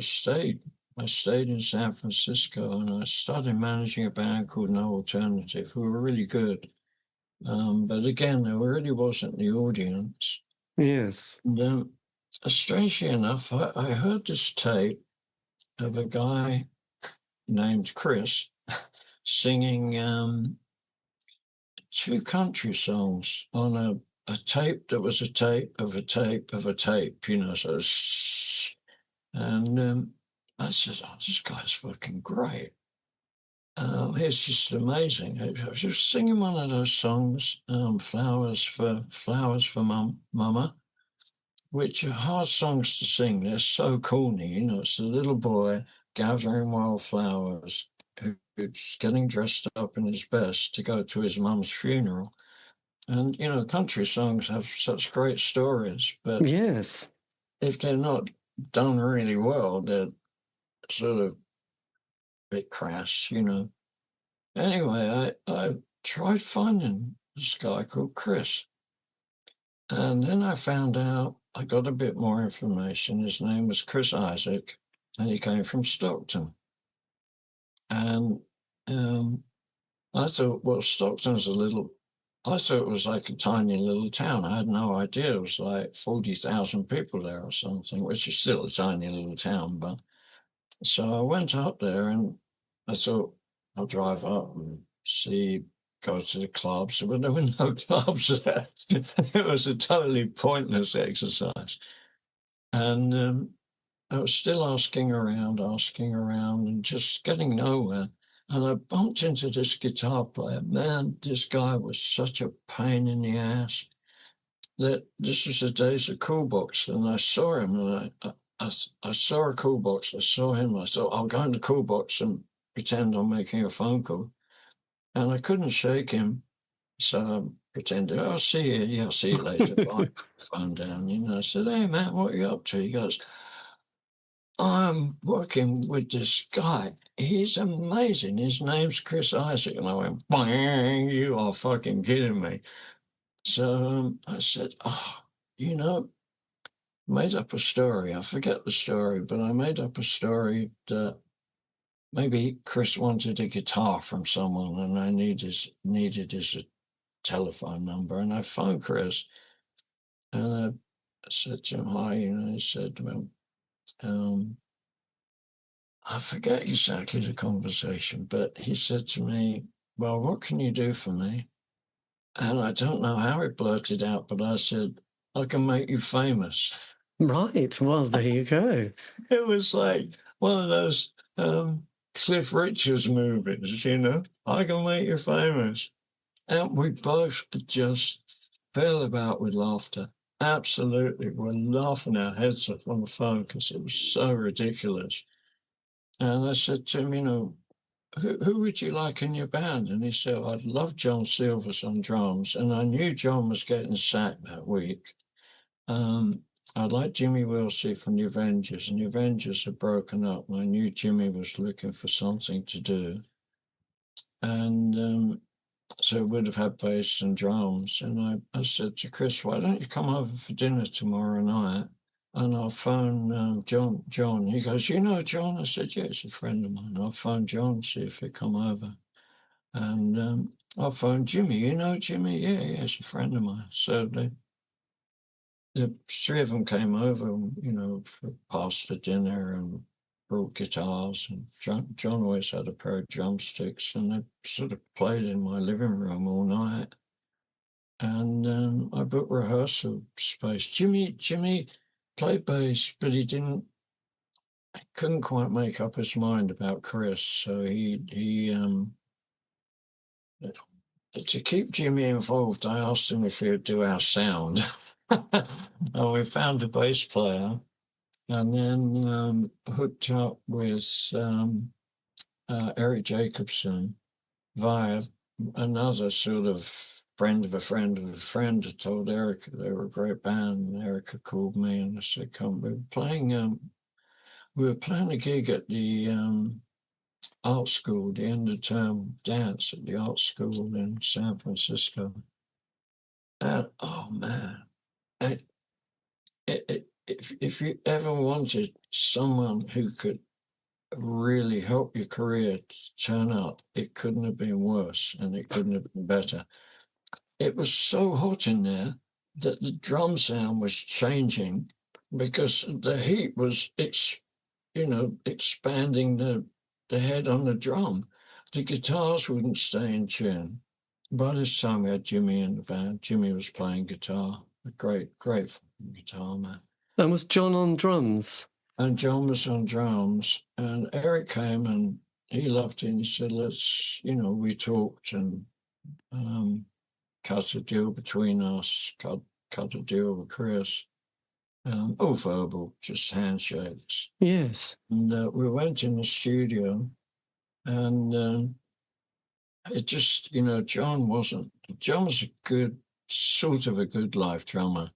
stayed. I stayed in San Francisco and I started managing a band called No Alternative, who were really good. But again, there really wasn't the audience. Yes. And strangely enough, I heard this tape of a guy named Chris singing two country songs on a tape that was a tape of a tape of a tape, so and I said, oh, this guy's fucking great. He's just amazing. I was just singing one of those songs, Flowers for Mama, which are hard songs to sing. They're so corny, it's a little boy gathering wildflowers who's getting dressed up in his best to go to his mum's funeral. And, country songs have such great stories, but Yes. if they're not done really well, they're sort of a bit crass, Anyway, I tried finding this guy called Chris. And then I found out, I got a bit more information. His name was Chris Isaak, and he came from Stockton. And I thought, well, Stockton's I thought it was like a tiny little town. I had no idea it was like 40,000 people there or something, which is still a tiny little town. But so I went up there and I thought, I'll drive up and go to the clubs. But there were no clubs there. It was a totally pointless exercise. And I was still asking around and just getting nowhere. And I bumped into this guitar player. Man, this guy was such a pain in the ass that this was the days of Cool Box. And I saw him and I saw a Cool Box. I saw him. I thought, I'll go into Cool Box and pretend I'm making a phone call. And I couldn't shake him. So I pretended, I'll see you. Yeah, I'll see you later. Bye. Phone down. I said, hey, man, what are you up to? He goes, I'm working with this guy. He's amazing. His name's Chris Isaak. And I went, bang, you are fucking kidding me. So I said, made up a story. I forget the story, but I made up a story that maybe Chris wanted a guitar from someone and I needed his telephone number. And I phoned Chris and I said to him, hi, he said, well, I forget exactly the conversation, but he said to me, well, what can you do for me? And I don't know how it blurted out, but I said, I can make you famous. Right. Well, there you go. It was like one of those Cliff Richards movies, I can make you famous. And we both just fell about with laughter. Absolutely. We're laughing our heads off on the phone because it was so ridiculous. And I said to him, who would you like in your band? And he said, I'd love John Silvers on drums. And I knew John was getting sacked that week. I'd like Jimmy Wilsey from the Avengers, and the Avengers had broken up. And I knew Jimmy was looking for something to do. And so we'd have had bass and drums. And I said to Chris, why don't you come over for dinner tomorrow night? And I'll phone John. He goes, you know John? I said, yeah, it's a friend of mine. I'll phone John, see if he'll come over. And I'll phone Jimmy. You know Jimmy? Yeah, it's a friend of mine. So the three of them came over, for pasta dinner and brought guitars. And John always had a pair of drumsticks, and they sort of played in my living room all night. And I booked rehearsal space. Jimmy played bass, but he couldn't quite make up his mind about Chris. So he to keep Jimmy involved, I asked him if he would do our sound. And we found a bass player, and then hooked up with Eric Jacobson via another sort of friend of a friend of a friend. I told Erica they were a great band, and Erica called me and I said, come. We were playing a gig at the art school, the end of term dance at the art school in San Francisco. And oh man, if you ever wanted someone who could really help your career to turn up, it couldn't have been worse and it couldn't have been better. It was so hot in there that the drum sound was changing because the heat was, expanding the head on the drum. The guitars wouldn't stay in tune. By this time, we had Jimmy in the band. Jimmy was playing guitar, a great guitar man. And was John on drums? And John was on drums. And Eric came and he loved it. And he said, let's, we talked and cut a deal between us, cut a deal with Chris. All verbal, just handshakes. Yes. And we went in the studio and it just, John was a sort of a good live drummer,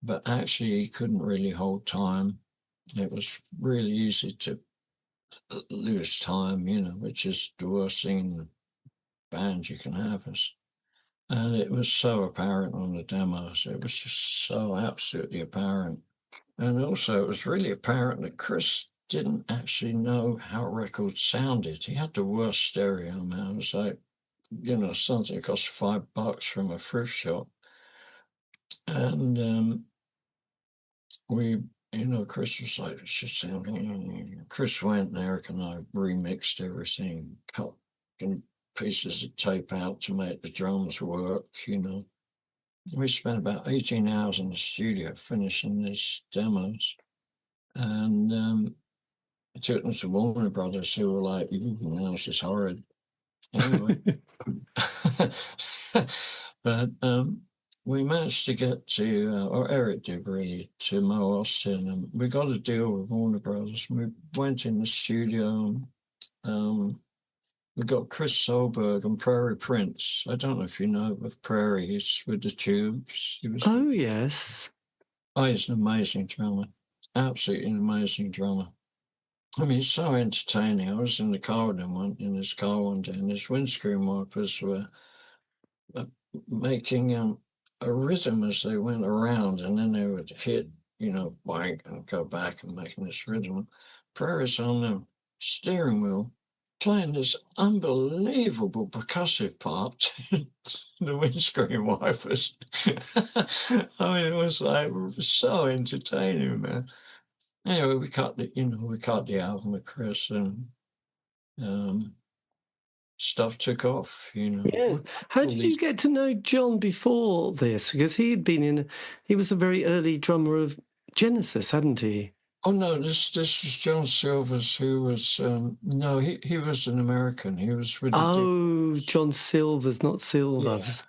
but actually he couldn't really hold time. It was really easy to lose time, which is the worst thing in the band you can have. And it was so apparent on the demos. It was just so absolutely apparent. And also it was really apparent that Chris didn't actually know how records sounded. He had the worst stereo, man. It was like, something that cost $5 from a thrift shop. And Chris was like, it should sound. Chris went and Eric and I remixed everything, cut pieces of tape out to make the drums work, We spent about 18 hours in the studio finishing these demos. And I took them to Warner Brothers, who were like, no, this is horrid. Anyway. But we managed to get to, or Eric did really, to Mo Austin, and we got a deal with Warner Brothers. We went in the studio. We've got Chris Solberg and Prairie Prince. I don't know if you know of Prairie. He's with the Tubes. Oh, yes. Oh, he's an amazing drummer. Absolutely an amazing drummer. I mean, he's so entertaining. I was in the car with him in his car one day, and his windscreen wipers were making a rhythm as they went around, and then they would hit, bang, and go back and making this rhythm. Prairie's on the steering wheel playing this unbelievable percussive part to the windscreen wipers. I mean, it was so entertaining, man. Anyway, we cut the album with Chris, and stuff took off, Yeah. How did you get to know John before this? Because he was a very early drummer of Genesis, hadn't he? Oh no, this was John Silvers, who was no, he was an American. He was with the John Silvers, not Silvers.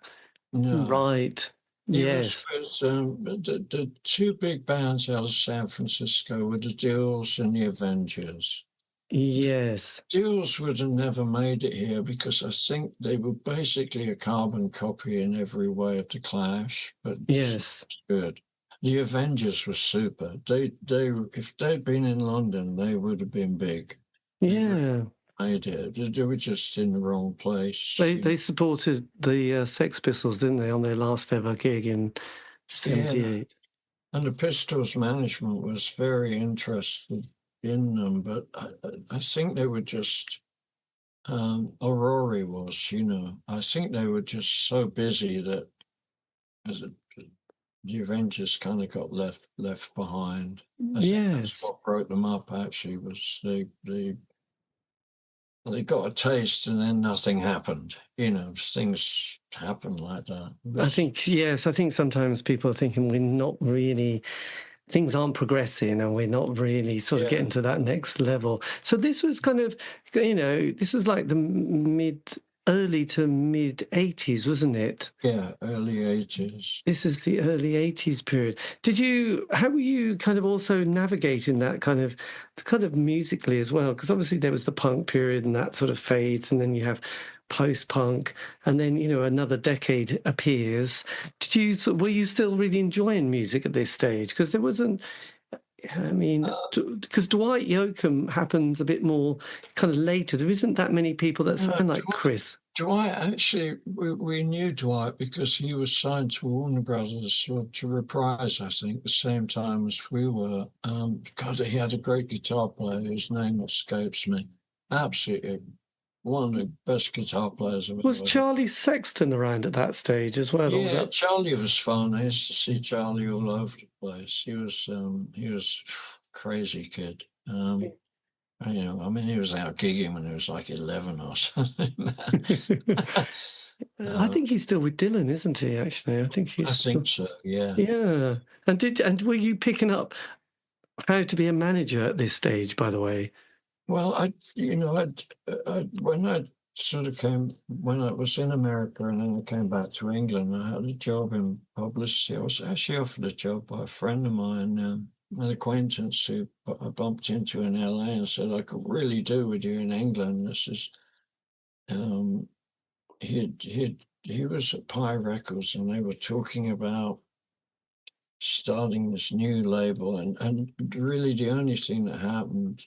Yeah. No. Right. Yes. He was with, the two big bands out of San Francisco were the Dills and the Avengers. Yes. Dills would have never made it here because I think they were basically a carbon copy in every way of the Clash, but yes, good. The Avengers were super. They if they'd been in London, they would have been big. Yeah. They were just in the wrong place. They supported the Sex Pistols, didn't they, on their last ever gig in '78? And the Pistols management was very interested in them, but I think they were just, Rory was, I think they were just so busy that the Avengers kind of got left behind. I think that's what broke them up, actually, was they got a taste and then nothing happened. Things happen like that. I think sometimes people are thinking things aren't progressing and we're not really sort of getting to that next level. So this was kind of, this was like the early to mid 80s, wasn't it? Yeah, early 80s. This is the early 80s period. How were you kind of also navigating that kind of musically as well? Because obviously there was the punk period and that sort of fades, and then you have post-punk, and then, another decade appears. Were you still really enjoying music at this stage? Because there wasn't, because Dwight Yoakam happens a bit more kind of later. There isn't that many people that sound like Chris. Dwight, actually, we knew Dwight because he was signed to Warner Brothers to Reprise, I think, the same time as we were. God, he had a great guitar player whose name escapes me. Absolutely one of the best guitar players I've ever Was Charlie Sexton around at that stage as well? Yeah, Charlie was fun. I used to see Charlie all over the place. He was a crazy kid. He was out gigging when he was like 11 or something. I think he's still with Dylan, isn't he? Actually, I think so. Yeah. Yeah. And were you picking up how to be a manager at this stage? By the way. Well, when I was in America and then I came back to England, I had a job in publicity. I was actually offered a job by a friend of mine, an acquaintance who I bumped into in LA and said I could really do with you in England. This is, he was at Pi Records and they were talking about starting this new label, and really the only thing that happened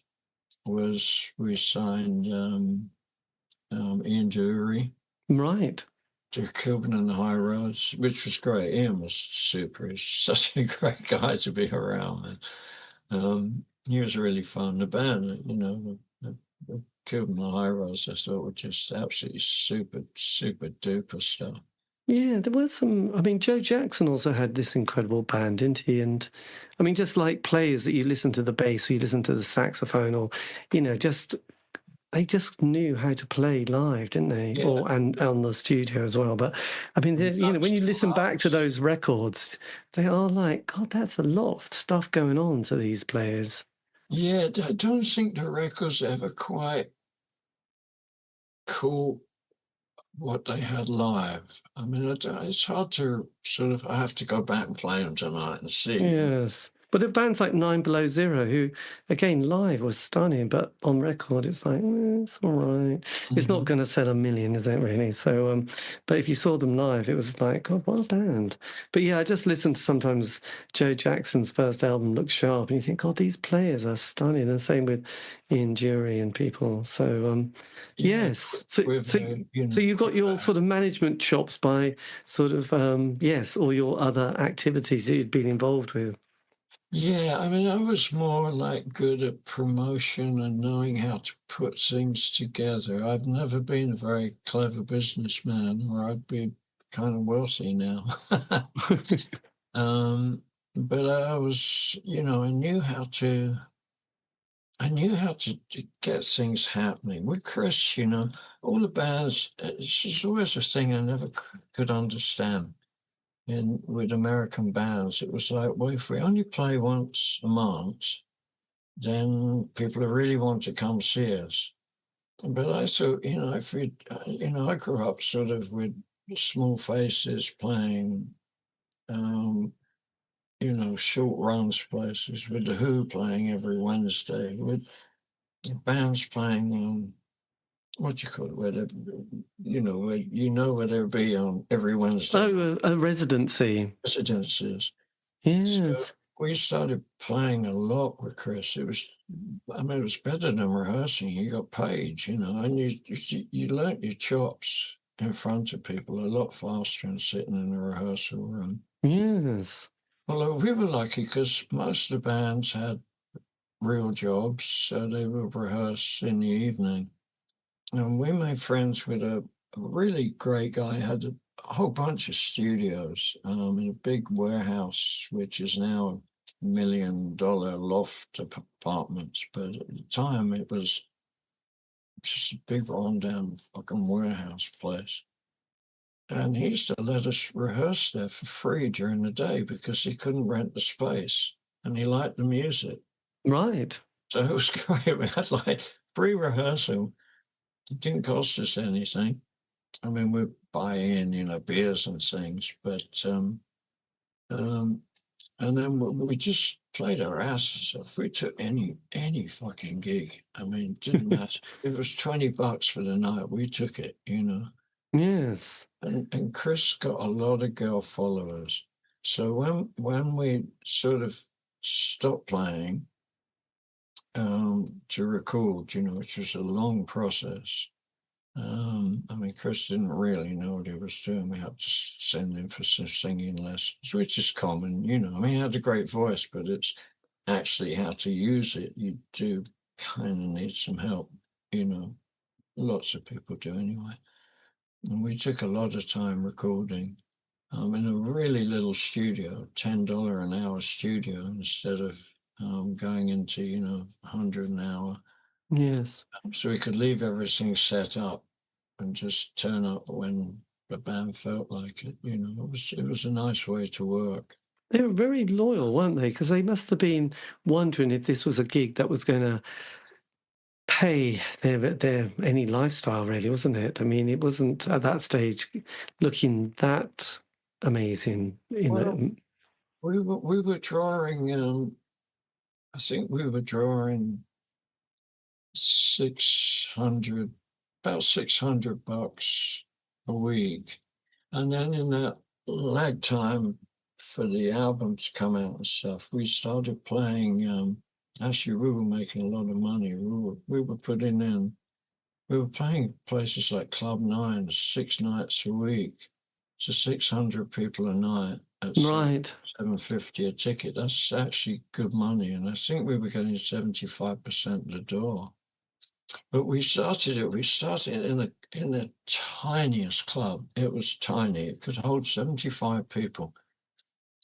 was we signed Ian Dury. Right. To Kilburn and the High Roads, which was great. Ian was super. He's such a great guy to be around. He was really fun. The band, the Kilburn and the High Roads, I thought were just absolutely super, super duper stuff. Yeah, there were some. Joe Jackson also had this incredible band, didn't he? And just like players that you listen to the bass or you listen to the saxophone, or they just knew how to play live, didn't they? Yeah. And on the studio as well. But when you listen back to those records, they are like, God, that's a lot of stuff going on to these players. Yeah, I don't think the records ever quite caught what they had live. It's hard to I have to go back and play them tonight and see. Yes. But the bands like Nine Below Zero, who, again, live was stunning, but on record, it's like, it's all right. It's not going to sell 1 million, is it, really? So, but if you saw them live, it was like, God, what a band. But yeah, I just listened to sometimes Joe Jackson's first album, Look Sharp, and you think, God, these players are stunning. And same with Ian Dury and people. So, yes. So you got your sort of management chops by sort of, all your other activities that you'd been involved with. Yeah, I mean, I was more like good at promotion and knowing how to put things together. I've never been a very clever businessman, or I'd be kind of wealthy now. But I was, I knew how to get things happening. With Chris, all the bands, it's just always a thing I never could understand. And with American bands, it was like, well, if we only play once a month, then people really want to come see us. But I thought, if we, I grew up sort of with Small Faces playing, short runs places, with The Who playing every Wednesday, with bands playing, what do you call it, where they'll be on every Wednesday. Oh, a residency. Residencies. Yes. So we started playing a lot with Chris. It was better than rehearsing. You got paid, and you learnt your chops in front of people a lot faster than sitting in a rehearsal room. Yes. Although we were lucky because most of the bands had real jobs, so they would rehearse in the evening. And we made friends with a really great guy, had a whole bunch of studios in a big warehouse, which is now $1 million loft apartments. But at the time, it was just a big rundown fucking warehouse place. And he used to let us rehearse there for free during the day because he couldn't rent the space and he liked the music. Right. So it was great. We had like free rehearsal. It didn't cost us anything. I mean, we'd buy in, beers and things, but and then we just played our asses off. We took any fucking gig. I mean, it didn't matter. It was $20 for the night. We took it, Yes. And Chris got a lot of girl followers. So when we sort of stopped playing to record, which was a long process. I mean, Chris didn't really know what he was doing. We had to send him for some singing lessons, which is common, I mean, he had a great voice, but it's actually how to use it. You do kind of need some help, lots of people do anyway. And we took a lot of time recording in a really little studio, $10 an hour studio, instead of going into, 100 an hour. Yes. So we could leave everything set up and just turn up when the band felt like it. It was a nice way to work. They were very loyal, weren't they? Because they must have been wondering if this was a gig that was going to pay their any lifestyle, really, wasn't it? I mean, it wasn't at that stage looking that amazing. We were drawing. I think we were drawing about $600 a week, and then in that lag time for the album to come out and stuff, we started playing. Actually, we were making a lot of money. We were playing places like Club 9 6 nights a week to 600 people a night at $7.50 a ticket. That's actually good money, and I think we were getting 75% of the door. But we started in the tiniest club. It was tiny. It could hold 75 people.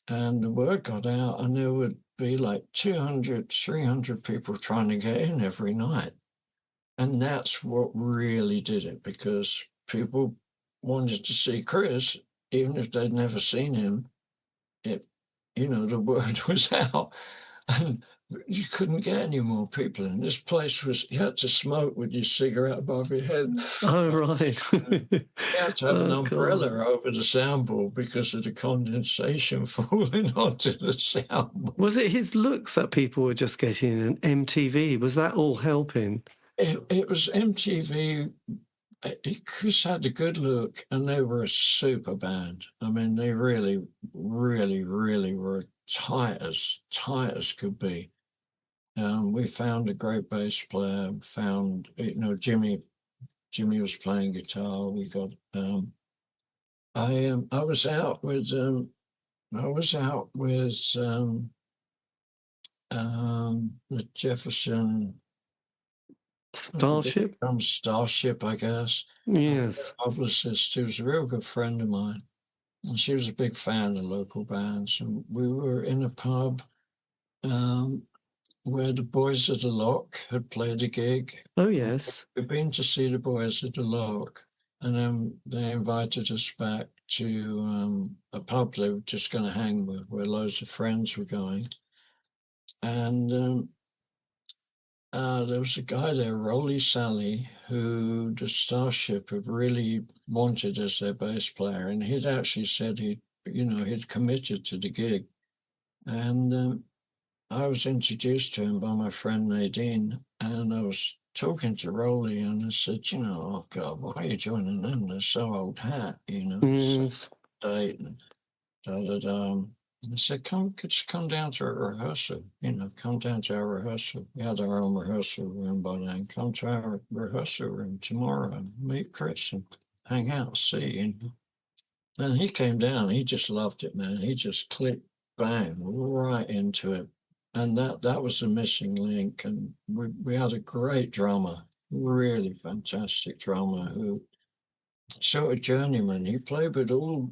And the word got out, and there would be like 200, 300 people trying to get in every night. And that's what really did it, because people wanted to see Chris, even if they'd never seen him. The word was out. And you couldn't get any more people in. This place you had to smoke with your cigarette above your head. Oh, right. You had to have an umbrella God. over the soundboard because of the condensation falling onto the soundboard. Was it his looks that people were just getting, and MTV? Was that all helping? It was MTV. Chris had a good look, and they were a super band. I mean, they really, really, really were tight as could be. We found a great bass player. Found Jimmy was playing guitar. We got. I was out with the Jefferson Starship? Starship, I guess. Yes. Publicist, who was a real good friend of mine. And she was a big fan of local bands. And we were in a pub where the Boys of the Lock had played a gig. Oh, yes. We'd been to see the Boys of the Lock, and then they invited us back to a pub they were just going to hang with, where loads of friends were going. And there was a guy there, Rory Sally, who the Starship had really wanted as their bass player, and he'd actually said he'd committed to the gig. And I was introduced to him by my friend Nadine, and I was talking to Rory, and I said, oh God, why are you joining them? They're so old hat, so date and da-da-da. I said, just come down to a rehearsal, come down to our rehearsal. We had our own rehearsal room by then. Come to our rehearsal room tomorrow and meet Chris and hang out, see. And he came down, he just loved it, man. He just clicked, bang, right into it. And that was the missing link. And we had a great drummer, really fantastic drummer, who sort of journeyman. He played with all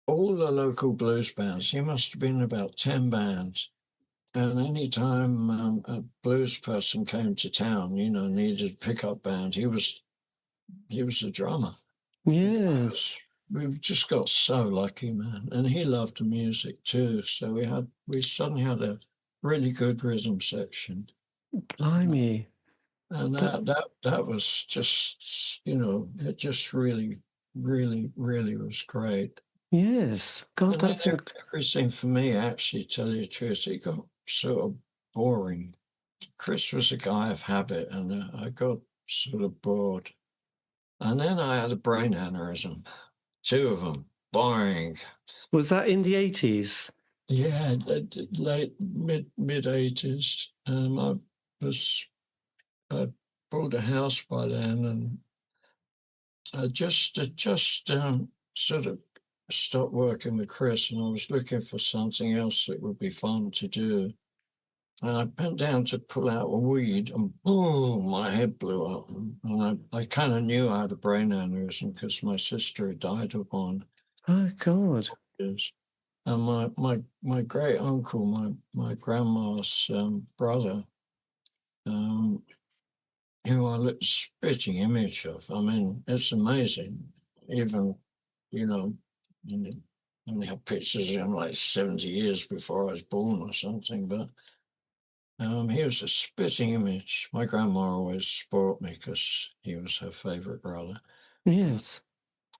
the local blues bands. He must have been in about 10 bands. And any time a blues person came to town, needed a pickup band, he was the drummer. Yes. We've just got so lucky, man. And he loved the music too. So we suddenly had a really good rhythm section. Blimey. And that was just, it just really, really, really was great. Yes. God, And that's everything for me, actually, tell you the truth, it got sort of boring. Chris was a guy of habit, and I got sort of bored. And then I had a brain aneurysm, 2 of them, boring. Was that in the 80s? Yeah, late mid 80s. I bought a house by then, and I just sort of stopped working with Chris, and I was looking for something else that would be fun to do. And I bent down to pull out a weed, and boom, my head blew up. And I kind of knew I had a brain aneurysm because my sister had died of one. Oh, God. And my great uncle, my grandma's brother, who I look spitting image of. I mean, it's amazing. Even, I have pictures of him like 70 years before I was born or something, but he was a spitting image. My grandma always spoiled me because he was her favorite brother. Yes.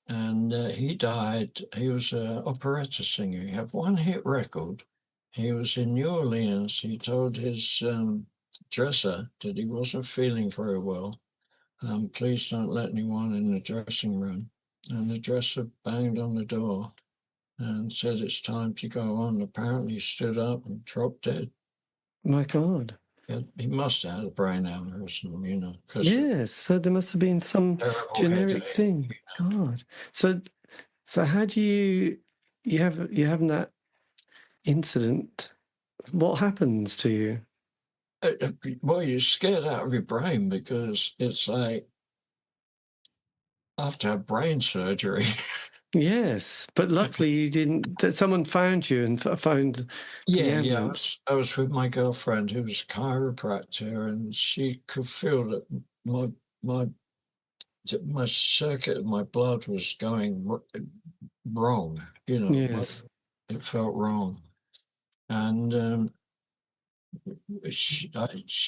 And he died. He was an operetta singer. He had one hit record. He was in New Orleans. He told his dresser that he wasn't feeling very well. Please don't let anyone in the dressing room. And the dresser banged on the door and said it's time to go on. Apparently he stood up and dropped dead. My God. He must have had a brain aneurysm, Yes, so there must have been some generic thing. God. So how do you have that incident? What happens to you? Well, you're scared out of your brain because it's like I have to have brain surgery. Yes, but luckily you didn't. Someone found you and found the ambulance. I was with my girlfriend who was a chiropractor, and she could feel that my circuit of my blood was going wrong. Yes. It felt wrong, and She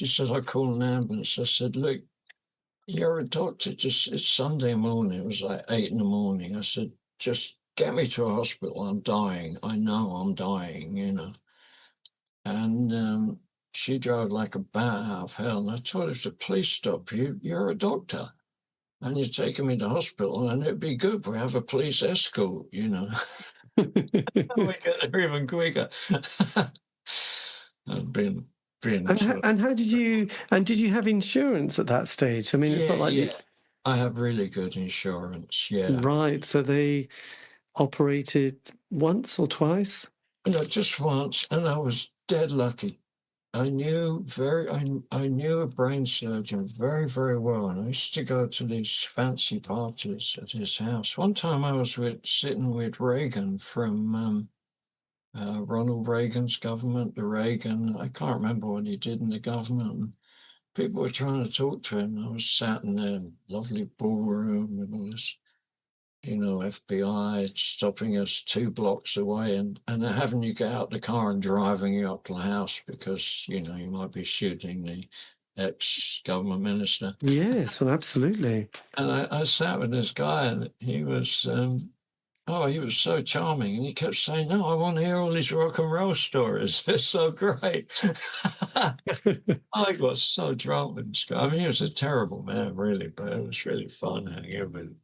said, I call an ambulance. I said, look, you're a doctor. It's Sunday morning. It was like 8 a.m. I said, just get me to a hospital. I'm dying. I know I'm dying, And she drove like a bat out of hell. And I told her, if the police stop you, you're a doctor. And you're taking me to hospital, and it'd be good. We have a police escort, We get there even quicker. I've been And how did you have insurance at that stage? I mean, it's not like I have really good insurance. Yeah, right. So they operated once or twice. No, just once, and I was dead lucky. I knew a brain surgeon very, very well, and I used to go to these fancy parties at his house. One time I was sitting with Reagan from Ronald Reagan's government, I can't remember what he did in the government. And people were trying to talk to him. I was sat in their lovely ballroom with all this, FBI stopping us 2 blocks away and they're having you get out the car and driving you up to the house because, you might be shooting the ex-government minister. Yes, well, absolutely. And I sat with this guy and he was... he was so charming, and he kept saying, no, I want to hear all these rock and roll stories. They're so great. I got so drunk with this guy. I mean, he was a terrible man, really, but it was really fun hanging with him.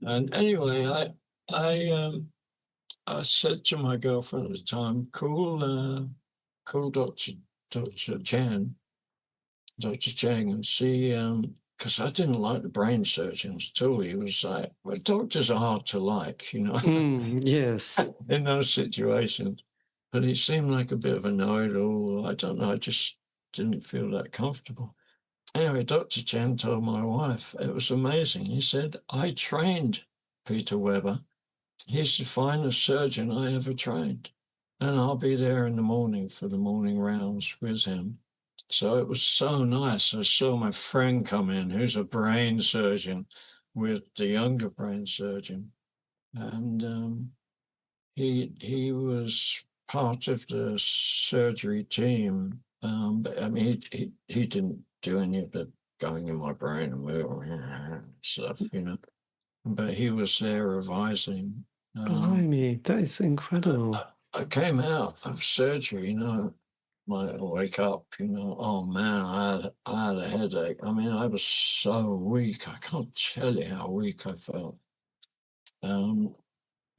And anyway, I said to my girlfriend at the time, call Dr. Chang, and see, because I didn't like the brain surgeons at all. He was like, well, doctors are hard to like, Yes. in those situations. But he seemed like a bit of a know-it-all. I don't know, I just didn't feel that comfortable. Anyway, Dr. Chen told my wife, it was amazing. He said, I trained Peter Weber. He's the finest surgeon I ever trained. And I'll be there in the morning for the morning rounds with him. So it was so nice. I saw my friend come in, who's a brain surgeon, with the younger brain surgeon. And he was part of the surgery team. But I mean, he didn't do any of the going in my brain and stuff, But he was there revising. Blimey, that is incredible. I came out of surgery, I wake up, oh man, I had a headache. I mean, I was so weak. I can't tell you how weak I felt.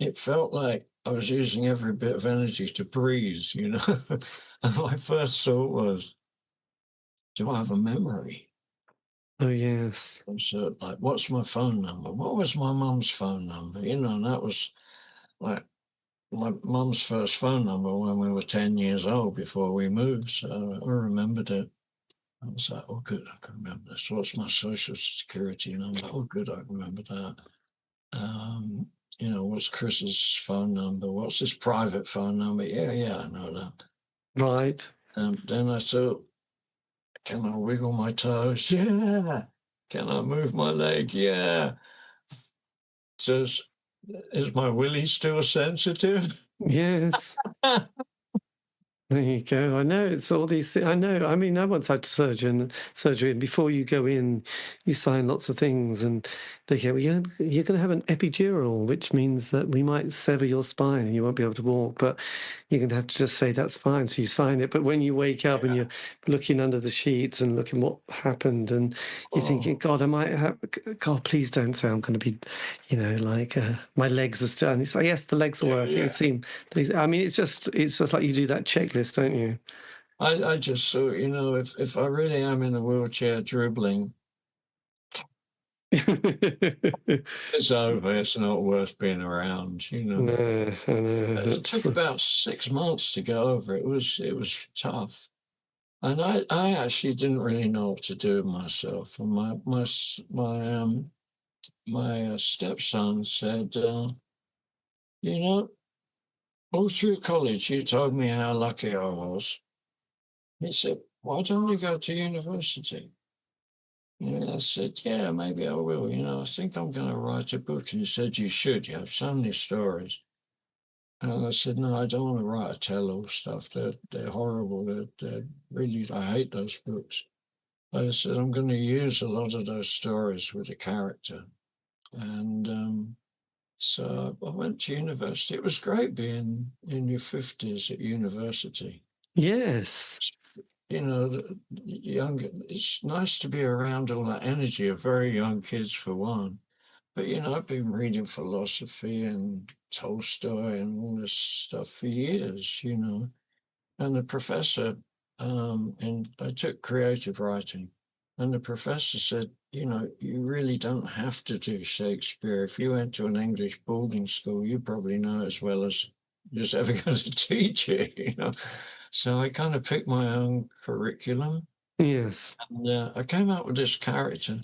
It felt like I was using every bit of energy to breathe, And my first thought was, do I have a memory? Oh, yes. So, like, what's my phone number? What was my mum's phone number? And that was like my mum's first phone number when we were 10 years old before we moved. So I remembered it. I was like, oh, good, I can remember this. What's my social security number? Oh, good, I remember that. What's Chris's phone number? What's his private phone number? Yeah, I know that. Right. Then I thought, can I wiggle my toes? Yeah. Can I move my leg? Yeah. Is my willy still sensitive? Yes. There you go. I know it's all these things. I know. I mean, I once had surgery, and before you go in, you sign lots of things, and they go, well, you're going to have an epidural, which means that we might sever your spine and you won't be able to walk, but you're going to have to just say that's fine. So you sign it. But when you wake up and you're looking under the sheets and looking what happened, and you're thinking, God, I might have, God, please don't say I'm going to be, my legs are still. And it's like, yes, the legs are working. Yeah. I mean, it's just like you do that checklist, don't you? I just thought, if I really am in a wheelchair dribbling, it's over. It's not worth being around, No, I know. It took about 6 months to get over it. It was tough. And I actually didn't really know what to do with myself. And my stepson said, all through college, you told me how lucky I was. He said, why don't you go to university? I said, yeah, maybe I will. I think I'm going to write a book. And he said, you should. You have so many stories. And I said, no, I don't want to write a tell-all stuff. They're horrible. They're really, I hate those books. But I said, I'm going to use a lot of those stories with a character. And so I went to university. It was great being in your 50s at university. Yes. You know, it's nice to be around all that energy of very young kids, for one. But, you know, I've been reading philosophy and Tolstoy and all this stuff for years, you know. And the professor, and I took creative writing, and the professor said, you know, you really don't have to do Shakespeare. If you went to an English boarding school, you probably know as well as who's ever going to teach you, you know. So I kind of picked my own curriculum. Yes. And I came up with this character.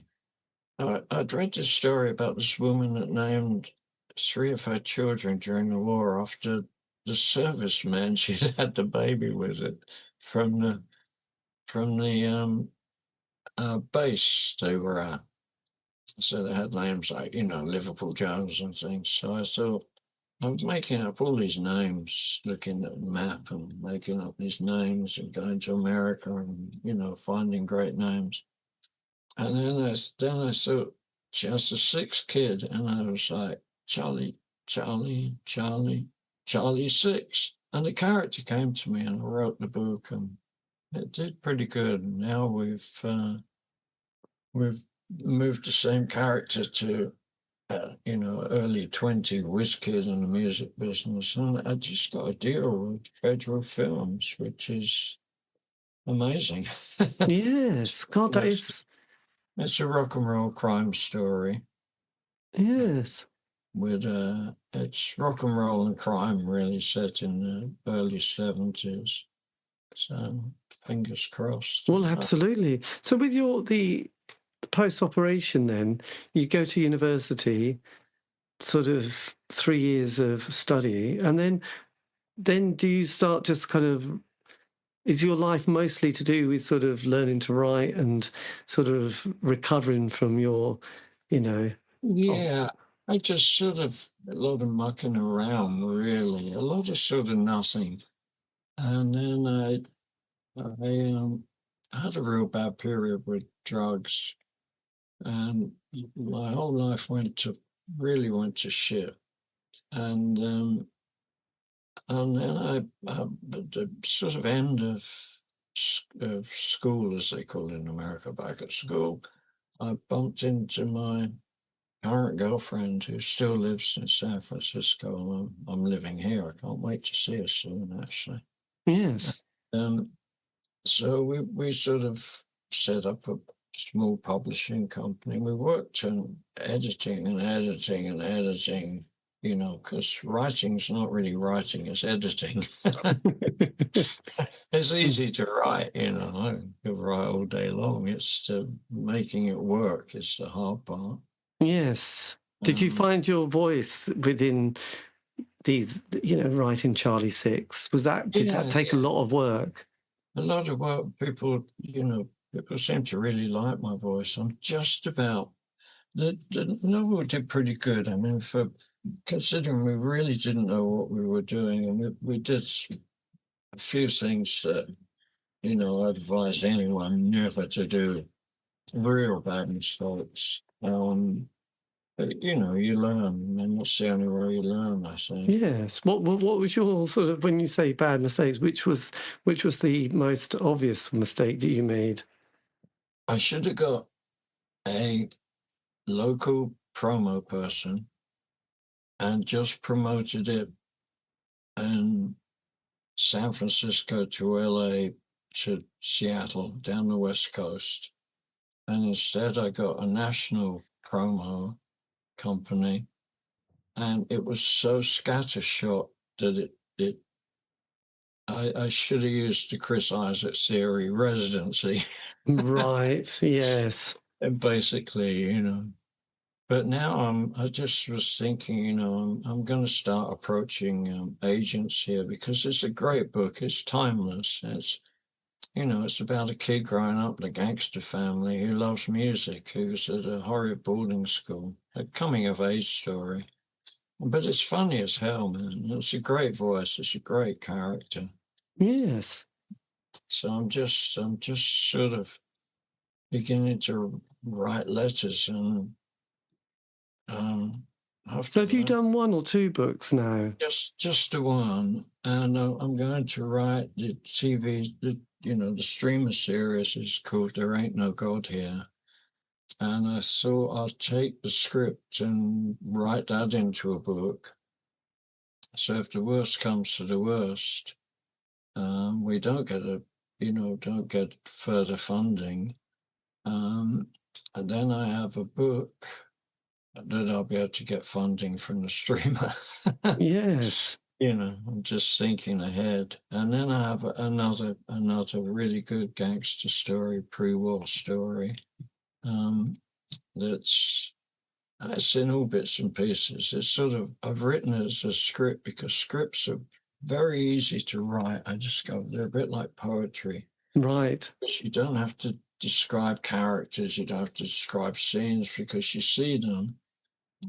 I'd read this story about this woman that named 3 of her children during the war after the serviceman she'd had the baby with it from the base they were at. So they had names like, you know, Liverpool Jones and things. So I thought, I was making up all these names, looking at the map and making up these names and going to America and, you know, finding great names. And then I thought she was the 6th kid, and I was like, Charlie, Charlie, Charlie, Charlie 6. And the character came to me, and I wrote the book, and it did pretty good. And now we've moved the same character to you know, early 20 whiz kid in the music business, and I just got a deal with Federal Films, which is amazing. Yes. God, that is. It's a rock and roll crime story. Yes. With it's rock and roll and crime, really, set in the early 70s. So fingers crossed. Well, absolutely. So with the post-operation, then you go to university, sort of 3 years of study, and then do you start just kind of, is your life mostly to do with sort of learning to write and sort of recovering from your, you know? Yeah, I just sort of a lot of mucking around, really, a lot of sort of nothing. And then I had a real bad period with drugs, and my whole life really went to shit. And then at the sort of end of school, as they call it in America, back at school, I bumped into my current girlfriend, who still lives in San Francisco. I'm living here. I can't wait to see her soon, actually. Yes. So we sort of set up a small publishing company. We worked on editing and editing and editing, you know, because writing's not really writing, it's editing. It's easy to write, you know, I could write all day long. It's making it work is the hard part. Yes. Did you find your voice within these, you know, writing Charlie 6? Did that take a lot of work? A lot of work. People, you know, people seem to really like my voice. I'm just about the novel did pretty good. I mean, for considering we really didn't know what we were doing, and we did a few things that, you know, I advise anyone never to do. Real bad mistakes. But, you know, you learn, and that's the only way you learn, I think. Yes. What was your sort of, when you say bad mistakes, which was the most obvious mistake that you made? I should have got a local promo person and just promoted it in San Francisco to LA to Seattle down the West Coast. And instead I got a national promo company, and it was so scattershot that I should have used the Chris Isaak theory, residency. Right, yes. And basically, you know. But now I just was thinking, you know, I'm going to start approaching agents here, because it's a great book. It's timeless. It's, you know, it's about a kid growing up in a gangster family who loves music, who's at a horrid boarding school, a coming of age story. But it's funny as hell, man. It's a great voice. It's a great character. Yes. So I'm just sort of beginning to write letters, and So after have you that, done one or two books now? just the one, and I'm going to write the TV. The streamer series is called "There Ain't No God Here," and I thought I'll take the script and write that into a book. So if the worst comes to the worst, we don't get further funding. And then I have a book that I'll be able to get funding from the streamer. Yes. I'm just thinking ahead. And then I have another really good gangster story, pre-war story. That's in all bits and pieces. It's sort of, I've written it as a script because scripts are very easy to write. I discovered they're a bit like poetry. Right. Because you don't have to describe characters, you don't have to describe scenes because you see them.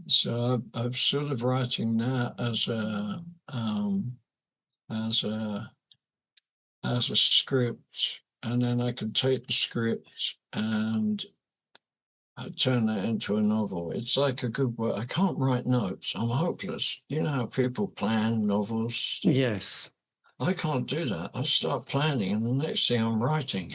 So I'm sort of writing that as a script, and then I can take the script and I turn that into a novel. It's like a good word. I can't write notes. I'm hopeless. You know how people plan novels? Yes. I can't do that. I start planning, and the next thing I'm writing.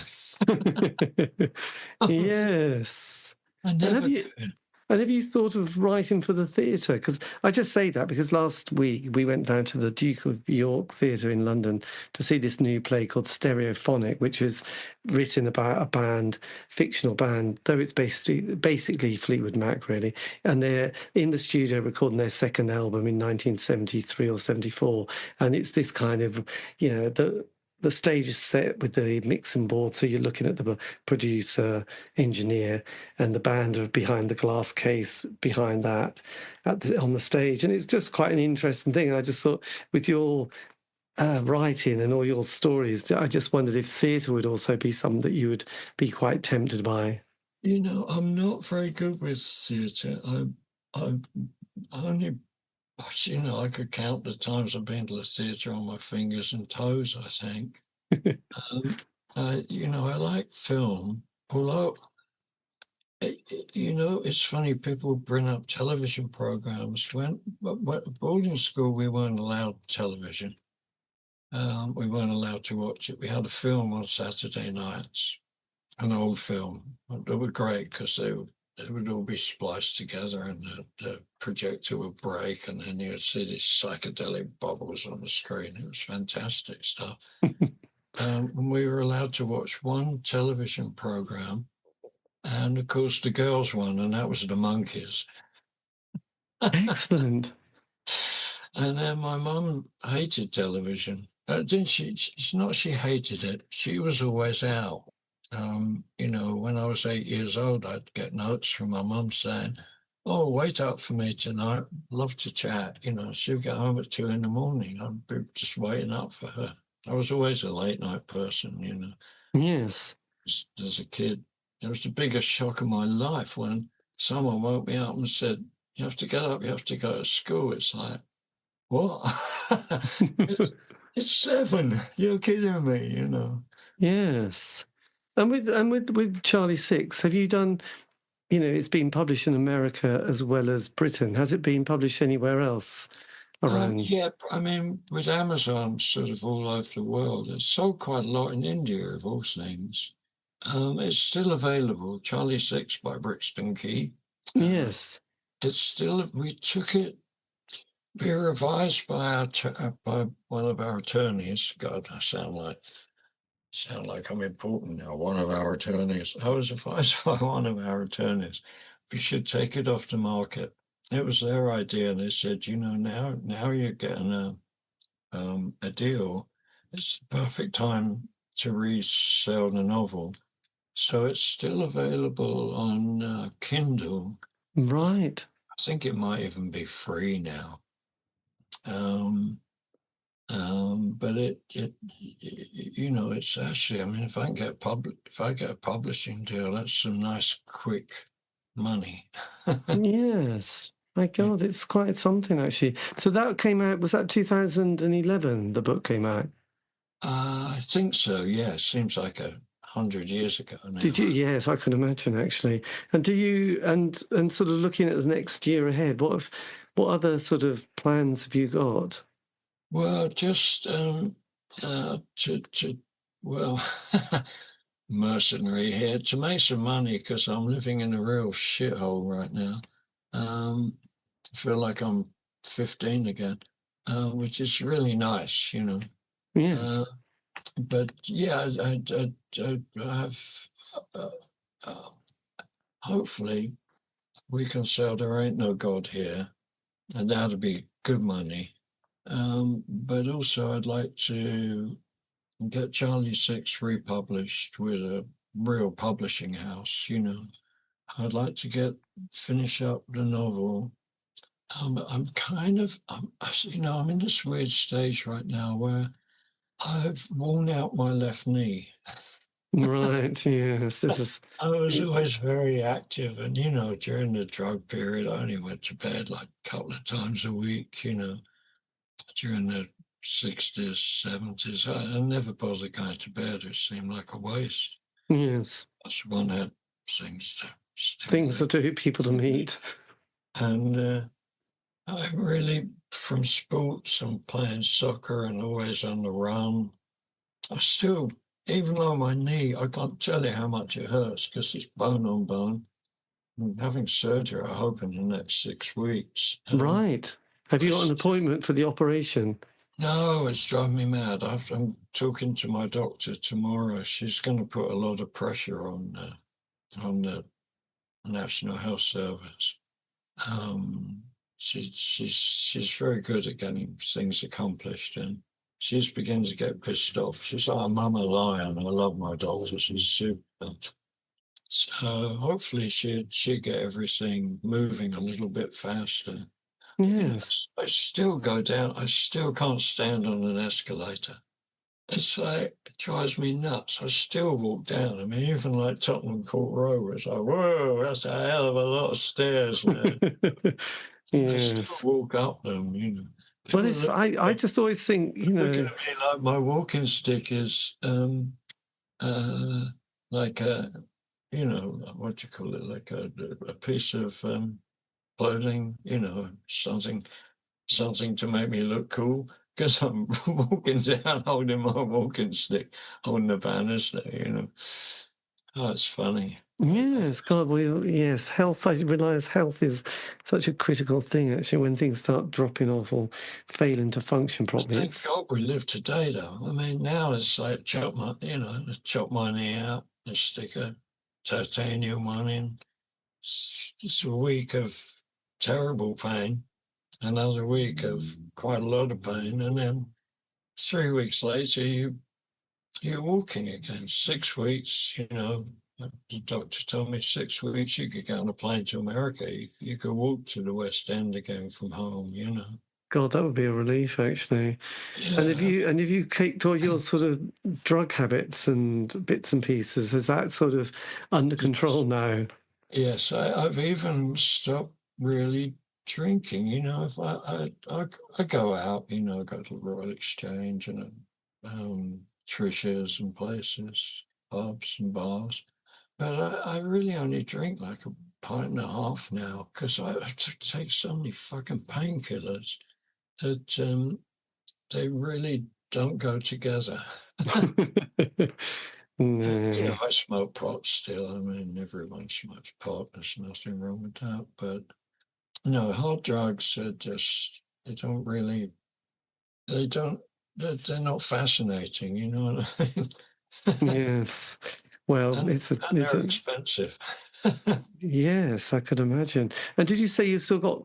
Yes. I And never could. have you thought of writing for the theatre? Because I just say that because last week we went down to the Duke of York Theatre in London to see this new play called Stereophonic, which was written about a band, fictional band, though it's basically Fleetwood Mac, really. And they're in the studio recording their second album in 1973 or 74. And it's this kind of, the stage is set with the mixing board, so you're looking at the producer, engineer, and the band are behind the glass case behind that on the stage. And it's just quite an interesting thing. I just thought with your writing and all your stories, I just wondered if theatre would also be something that you would be quite tempted by. I'm not very good with theatre. I only, I could count the times I've been to the theatre on my fingers and toes, I think. I like film, although, it's funny, people bring up television programs. When at boarding school, we weren't allowed television. We weren't allowed to watch it. We had a film on Saturday nights, an old film. They were great because they would all be spliced together, and the projector would break, and then you would see these psychedelic bubbles on the screen. It was fantastic stuff. And we were allowed to watch one television program, and of course the girls won, and that was the Monkeys. Excellent. And then my mum hated television. Didn't she? It's not she hated it. She was always out. When I was 8 years old, I'd get notes from my mum saying, "Oh, wait up for me tonight. Love to chat." She'd get home at 2 a.m. I'd be just waiting up for her. I was always a late night person, Yes. as a kid. It was the biggest shock of my life when someone woke me up and said, "You have to get up, you have to go to school." It's like, what? it's 7. You're kidding me, Yes. And with Charlie Six, have you done, it's been published in America as well as Britain. Has it been published anywhere else around? Yeah, I mean, with Amazon sort of all over the world, it's sold quite a lot in India, of all things. It's still available, Charlie Six by Brixton Key. Yes. It's still, we took it, we were advised by one of our attorneys. God, I sound like I'm important now. One of our attorneys. I was advised by one of our attorneys we should take it off the market. It was their idea, and they said, now you're getting a deal. It's the perfect time to resell the novel. So it's still available on Kindle. Right. I think it might even be free now. But it's actually, I mean, if I get a publishing deal, that's some nice quick money. Yes. My God, it's quite something, actually. So that came out, was that 2011, the book came out? I think so, yeah. Seems like 100 years ago now. Did you? Yes, I can imagine, actually. And do you, and sort of looking at the next year ahead, what other sort of plans have you got? Well, just well, mercenary here, to make some money, because I'm living in a real shithole right now. I feel like I'm 15 again, which is really nice, you know. Yes. But yeah, I have. Uh, uh, Hopefully, we can sell There Ain't No God Here, and that'll be good money. But also, I'd like to get Charlie Six republished with a real publishing house. You know, I'd like to finish up the novel. I'm kind of, I'm in this weird stage right now where I've worn out my left knee. Right, yes. This is, I was always very active, and during the drug period, I only went to bed like a couple of times a week. During the 60s, 70s, I never bothered going to bed. It seemed like a waste. yes. One had things to Things stimulate. that do people to meet. And I really, from sports and playing soccer and always on the run, I still, even though my knee, I can't tell you how much it hurts because it's bone on bone. I'm having surgery, I hope, in the next 6 weeks. Right. Have you got an appointment for the operation? No, it's driving me mad. I'm talking to my doctor tomorrow. She's going to put a lot of pressure on the National Health Service. She's very good at getting things accomplished, and she's beginning to get pissed off. She's like, "Mum, a lion. I love my doctor. She's super." So hopefully she'd get everything moving a little bit faster. Yes. I still go down. I still can't stand on an escalator. It's like, it drives me nuts. I still walk down. I mean, even like Tottenham Court Road, it's like, whoa, that's a hell of a lot of stairs, man. And I still Yes. walk up them, Well, People it's, I just always think, looking at me like my walking stick is like what do you call it, like a piece of clothing, something to make me look cool, because I'm walking down holding my walking stick, holding the banister. Oh, it's funny. yes, God, well, yes, health, I realise health is such a critical thing, actually, when things start dropping off or failing to function properly. Thank God we live today, though. I mean, now it's like chop my knee out, they stick a titanium one in. It's a week of terrible pain, another week of quite a lot of pain, and then 3 weeks later you're walking again. 6 weeks, the doctor told me 6 weeks you could get on a plane to America. You could walk to the West End again from home. God, that would be a relief, actually. Yeah. And if you kicked all your sort of drug habits and bits and pieces, is that sort of under control now? Yes, I've even stopped really drinking. If I go out, go to the Royal Exchange and Trisha's and places, pubs and bars, but I really only drink like a pint and a half now, because I have to take so many fucking painkillers that they really don't go together. No. I smoke pot still. I mean, everyone smokes pot. There's nothing wrong with that. But no, hard drugs are just, they don't, they're not fascinating, you know what I mean? Yes. Well, And it's they're expensive. yes, I could imagine. And did you say you still got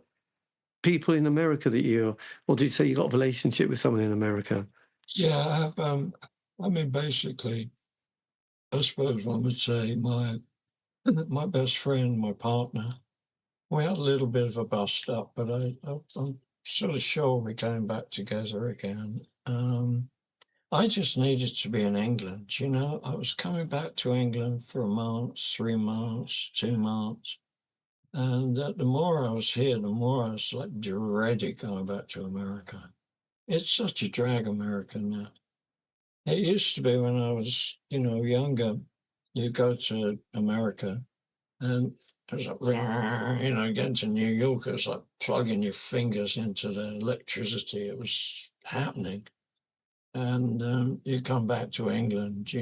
people in America or did you say you got a relationship with someone in America? Yeah, I have, basically, I suppose one would say my best friend, my partner, we had a little bit of a bust up, but I'm sort of sure we're going back together again. I just needed to be in England. I was coming back to England for a month, 3 months, 2 months. And the more I was here, the more I was like dreading going back to America. It's such a drag, America now. It used to be when I was, younger, you go to America and it was like, getting to New York, it was like plugging your fingers into the electricity. It was happening. And you come back to England, I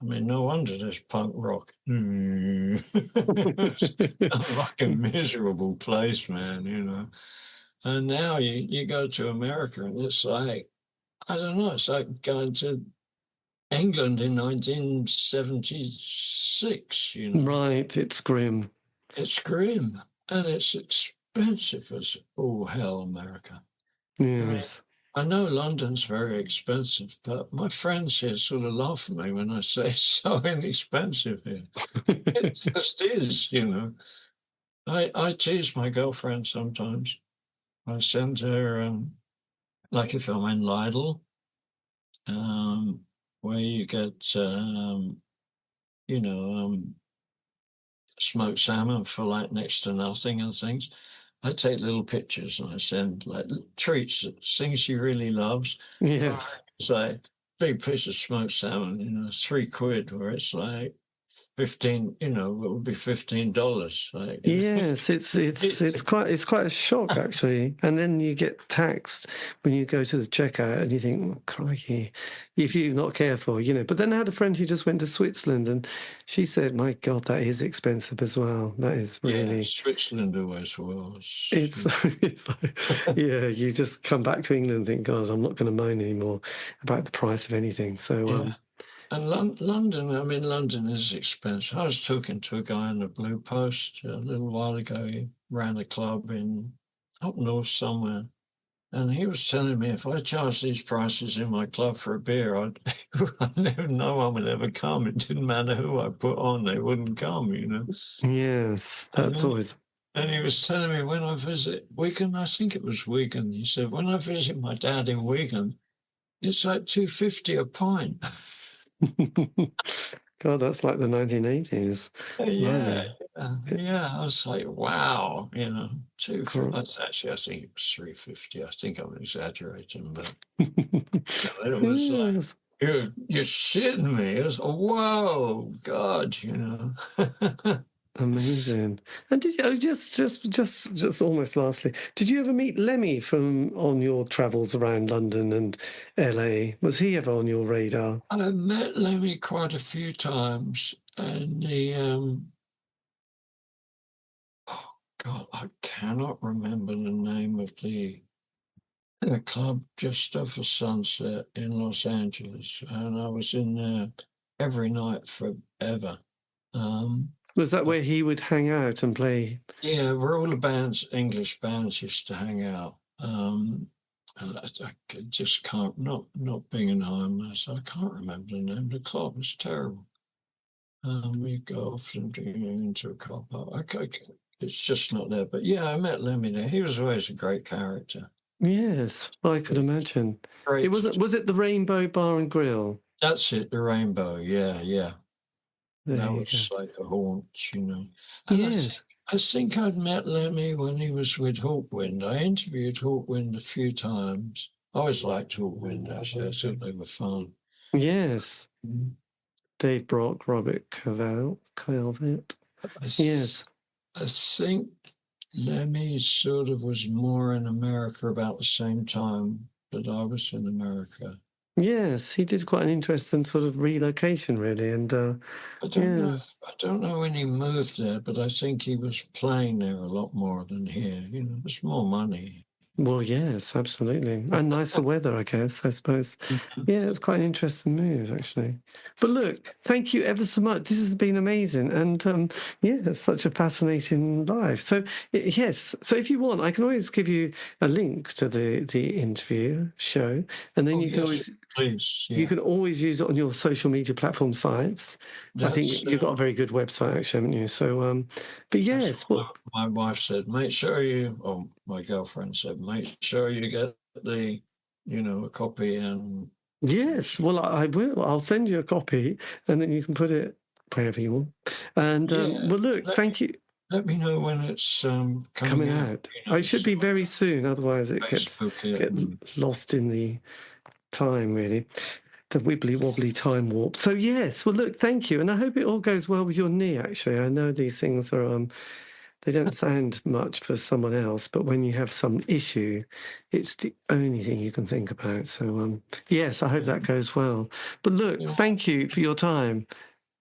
mean, no wonder there's punk rock. It's a fucking miserable place, man, And now you go to America and it's like, I don't know, it's like going to England in 1976, Right, it's grim. It's grim and it's expensive as all hell, America. Yes. I know London's very expensive, but my friends here sort of laugh at me when I say it's so inexpensive here. It just is, I tease my girlfriend sometimes. I send her, like if I'm in Lidl, where you get, smoked salmon for like next to nothing and things. I take little pictures and I send like treats, things she really loves. Yes. It's like big piece of smoked salmon, £3, where it's like 15, it would be $15. Like, Yes, it's quite a shock actually. And then you get taxed when you go to the checkout and you think, oh, crikey, if you're not careful, But then I had a friend who just went to Switzerland and she said, my God, that is expensive as well. That is really... Yeah, Switzerland always was. It's like, yeah, you just come back to England and think, God, I'm not going to moan anymore about the price of anything. So, yeah. And London is expensive. I was talking to a guy in the Blue Post a little while ago. He ran a club up north somewhere. And he was telling me if I charged these prices in my club for a beer, no one would ever come. It didn't matter who I put on, they wouldn't come, Yes, that's always... And he was telling me when I visit Wigan, I think it was Wigan, he said, when I visit my dad in Wigan, it's like $2.50 a pint. God, that's like the 1980s. Yeah. I was like, wow, actually, I think it was $3.50. I think I'm exaggerating, but it was like, you're shitting me. It was, whoa, God, Amazing. And did you just almost lastly, did you ever meet Lemmy on your travels around London and LA? Was he ever on your radar? I met Lemmy quite a few times, and oh God, I cannot remember the name of the club just off of Sunset in Los Angeles, and I was in there every night forever. Was that where he would hang out and play? Yeah, where all the English bands used to hang out. I just can't, not being an Iron Master, I can't remember the name of the club. It's terrible. We go off into a car park. It's just not there. But yeah, I met Lemmy there. He was always a great character. Yes, I could imagine. Great. Was it the Rainbow Bar and Grill? That's it, the Rainbow. Yeah. That was like a haunt, And yes. I think I'd met Lemmy when he was with Hawkwind. I interviewed Hawkwind a few times. I always liked Hawkwind, actually. I thought they were fun. Yes. Dave Brock, Robert Calvert. Yes. I think Lemmy sort of was more in America about the same time that I was in America. Yes, he did quite an interesting sort of relocation, really. And I don't know when he moved there, but I think he was playing there a lot more than here. There's more money. Well, yes, absolutely. And nicer weather, I guess, I suppose. Yeah, it's quite an interesting move, actually. But look, thank you ever so much. This has been amazing. And it's such a fascinating life. So, yes, so if you want, I can always give you a link to the interview show. And then you can always... Please, yeah. You can always use it on your social media platform sites. I think you've got a very good website, actually, haven't you? So, but yes. My wife said, my girlfriend said, make sure you get a copy. And yes, well, I will. I'll send you a copy, and then you can put it wherever you want. And well, look, thank you. Let me know when it's coming out. You know, It should be very soon, otherwise it gets lost in the time, really. The wibbly wobbly time warp. So yes, well look, thank you, and I hope it all goes well with your knee. Actually, I know these things are they don't sound much for someone else, but when you have some issue, it's the only thing you can think about. So yes, I hope that goes well. But look, thank you for your time.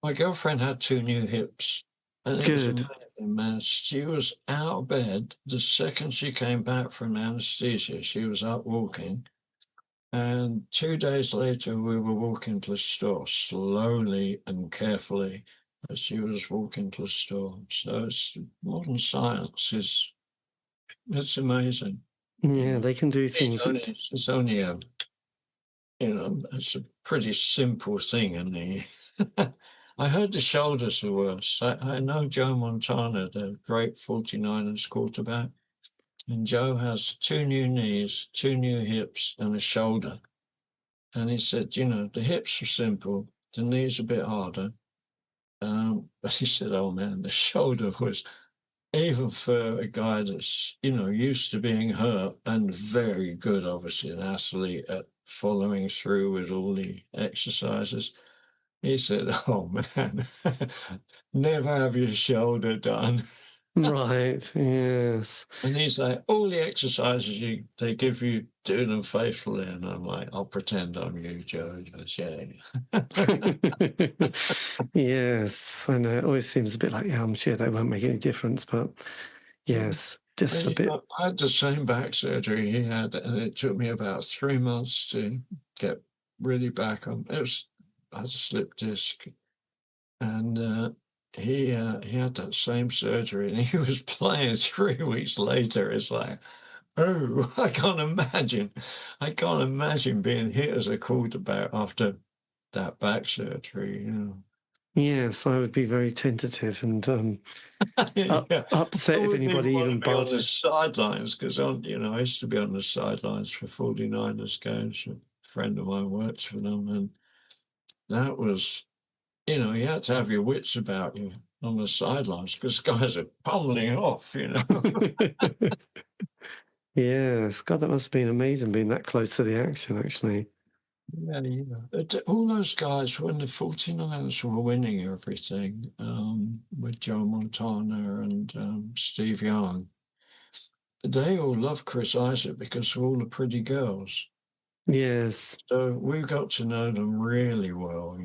My girlfriend had 2 new hips, and it was amazing, man. She was out of bed the second she came back from anesthesia. She was up walking. And 2 days later, we were walking to the store slowly and carefully as she was walking to the store. So modern science it's amazing. Yeah, they can do things. It's only it's a pretty simple thing. And I heard the shoulders are worse. I know Joe Montana, the great 49ers quarterback. And Joe has 2 new knees, 2 new hips, and a shoulder. And he said, the hips are simple, the knees a bit harder. But he said, oh man, the shoulder was, even for a guy that's, used to being hurt and very good, obviously, an athlete at following through with all the exercises. He said, oh man, never have your shoulder done. Right, yes. And he's like, all the exercises they give you, do them faithfully. And I'm like, I'll pretend I'm you, Joe. He goes, yeah. Yes, I know. It always seems a bit like, I'm sure that won't make any difference. But yes, just a bit. I had the same back surgery he had, and it took me about 3 months to get really back on. I had a slip disc. And he had that same surgery, and he was playing 3 weeks later. It's like, oh, I can't imagine being hit as a quarterback after that back surgery. Yes, I would be very tentative and upset if anybody even on the sidelines, because I used to be on the sidelines for 49ers games. A friend of mine works for them, and that was. You had to have your wits about you on the sidelines because guys are pummeling off, Yes, God, that must have been amazing being that close to the action, actually. Yeah. All those guys, when the 49ers were winning everything, with Joe Montana and Steve Young, they all loved Chris Isaak because of all the pretty girls. Yes. So we got to know them really well,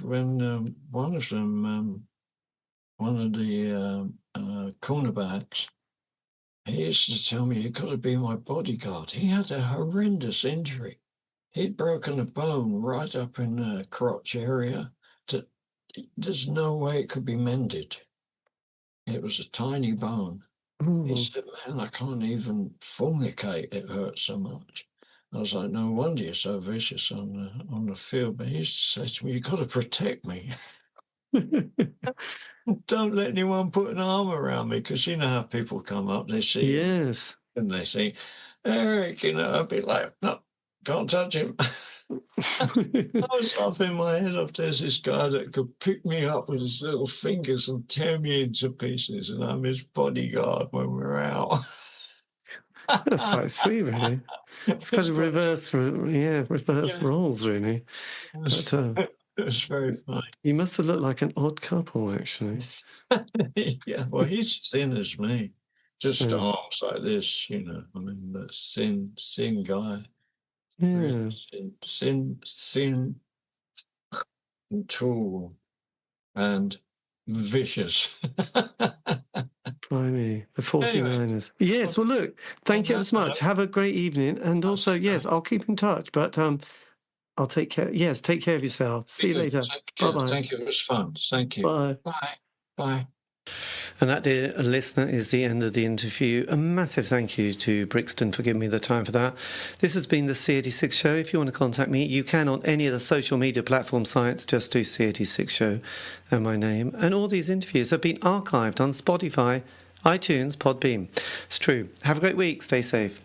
when one of them, one of the cornerbacks, he used to tell me, you've got to be my bodyguard. He had a horrendous injury. He'd broken a bone right up in the crotch area that there's no way it could be mended. It was a tiny bone. He said, man, I can't even fornicate. It hurts so much. I was like, no wonder you're so vicious on the field. But he used to say to me, you've got to protect me. Don't let anyone put an arm around me, because you know how people come up, they see him, and they say, Eric, I'd be like, no, can't touch him. I was up in my head if there's this guy that could pick me up with his little fingers and tear me into pieces, and I'm his bodyguard when we're out. That's quite sweet, really. It's kind of reverse roles, really. It was very funny. You must have looked like an odd couple, actually. Yeah, well, he's thin as me, just arms like this, but thin guy. Yeah. Really thin, and tall, and vicious. Blimey, the 49ers. Yes, well, look, thank you so much. Have a great evening. And also, yes, I'll keep in touch, but I'll take care. Yes, take care of yourself. See you later. Bye-bye. Thank you. It was fun. Thank you. Bye. Bye. Bye. And that, dear listener, is the end of the interview. A massive thank you to Brixton for giving me the time for that. This has been the C86 Show. If you want to contact me, you can on any of the social media platform sites. Just do C86 Show and my name. And all these interviews have been archived on Spotify, iTunes, Podbean. It's true. Have a great week. Stay safe.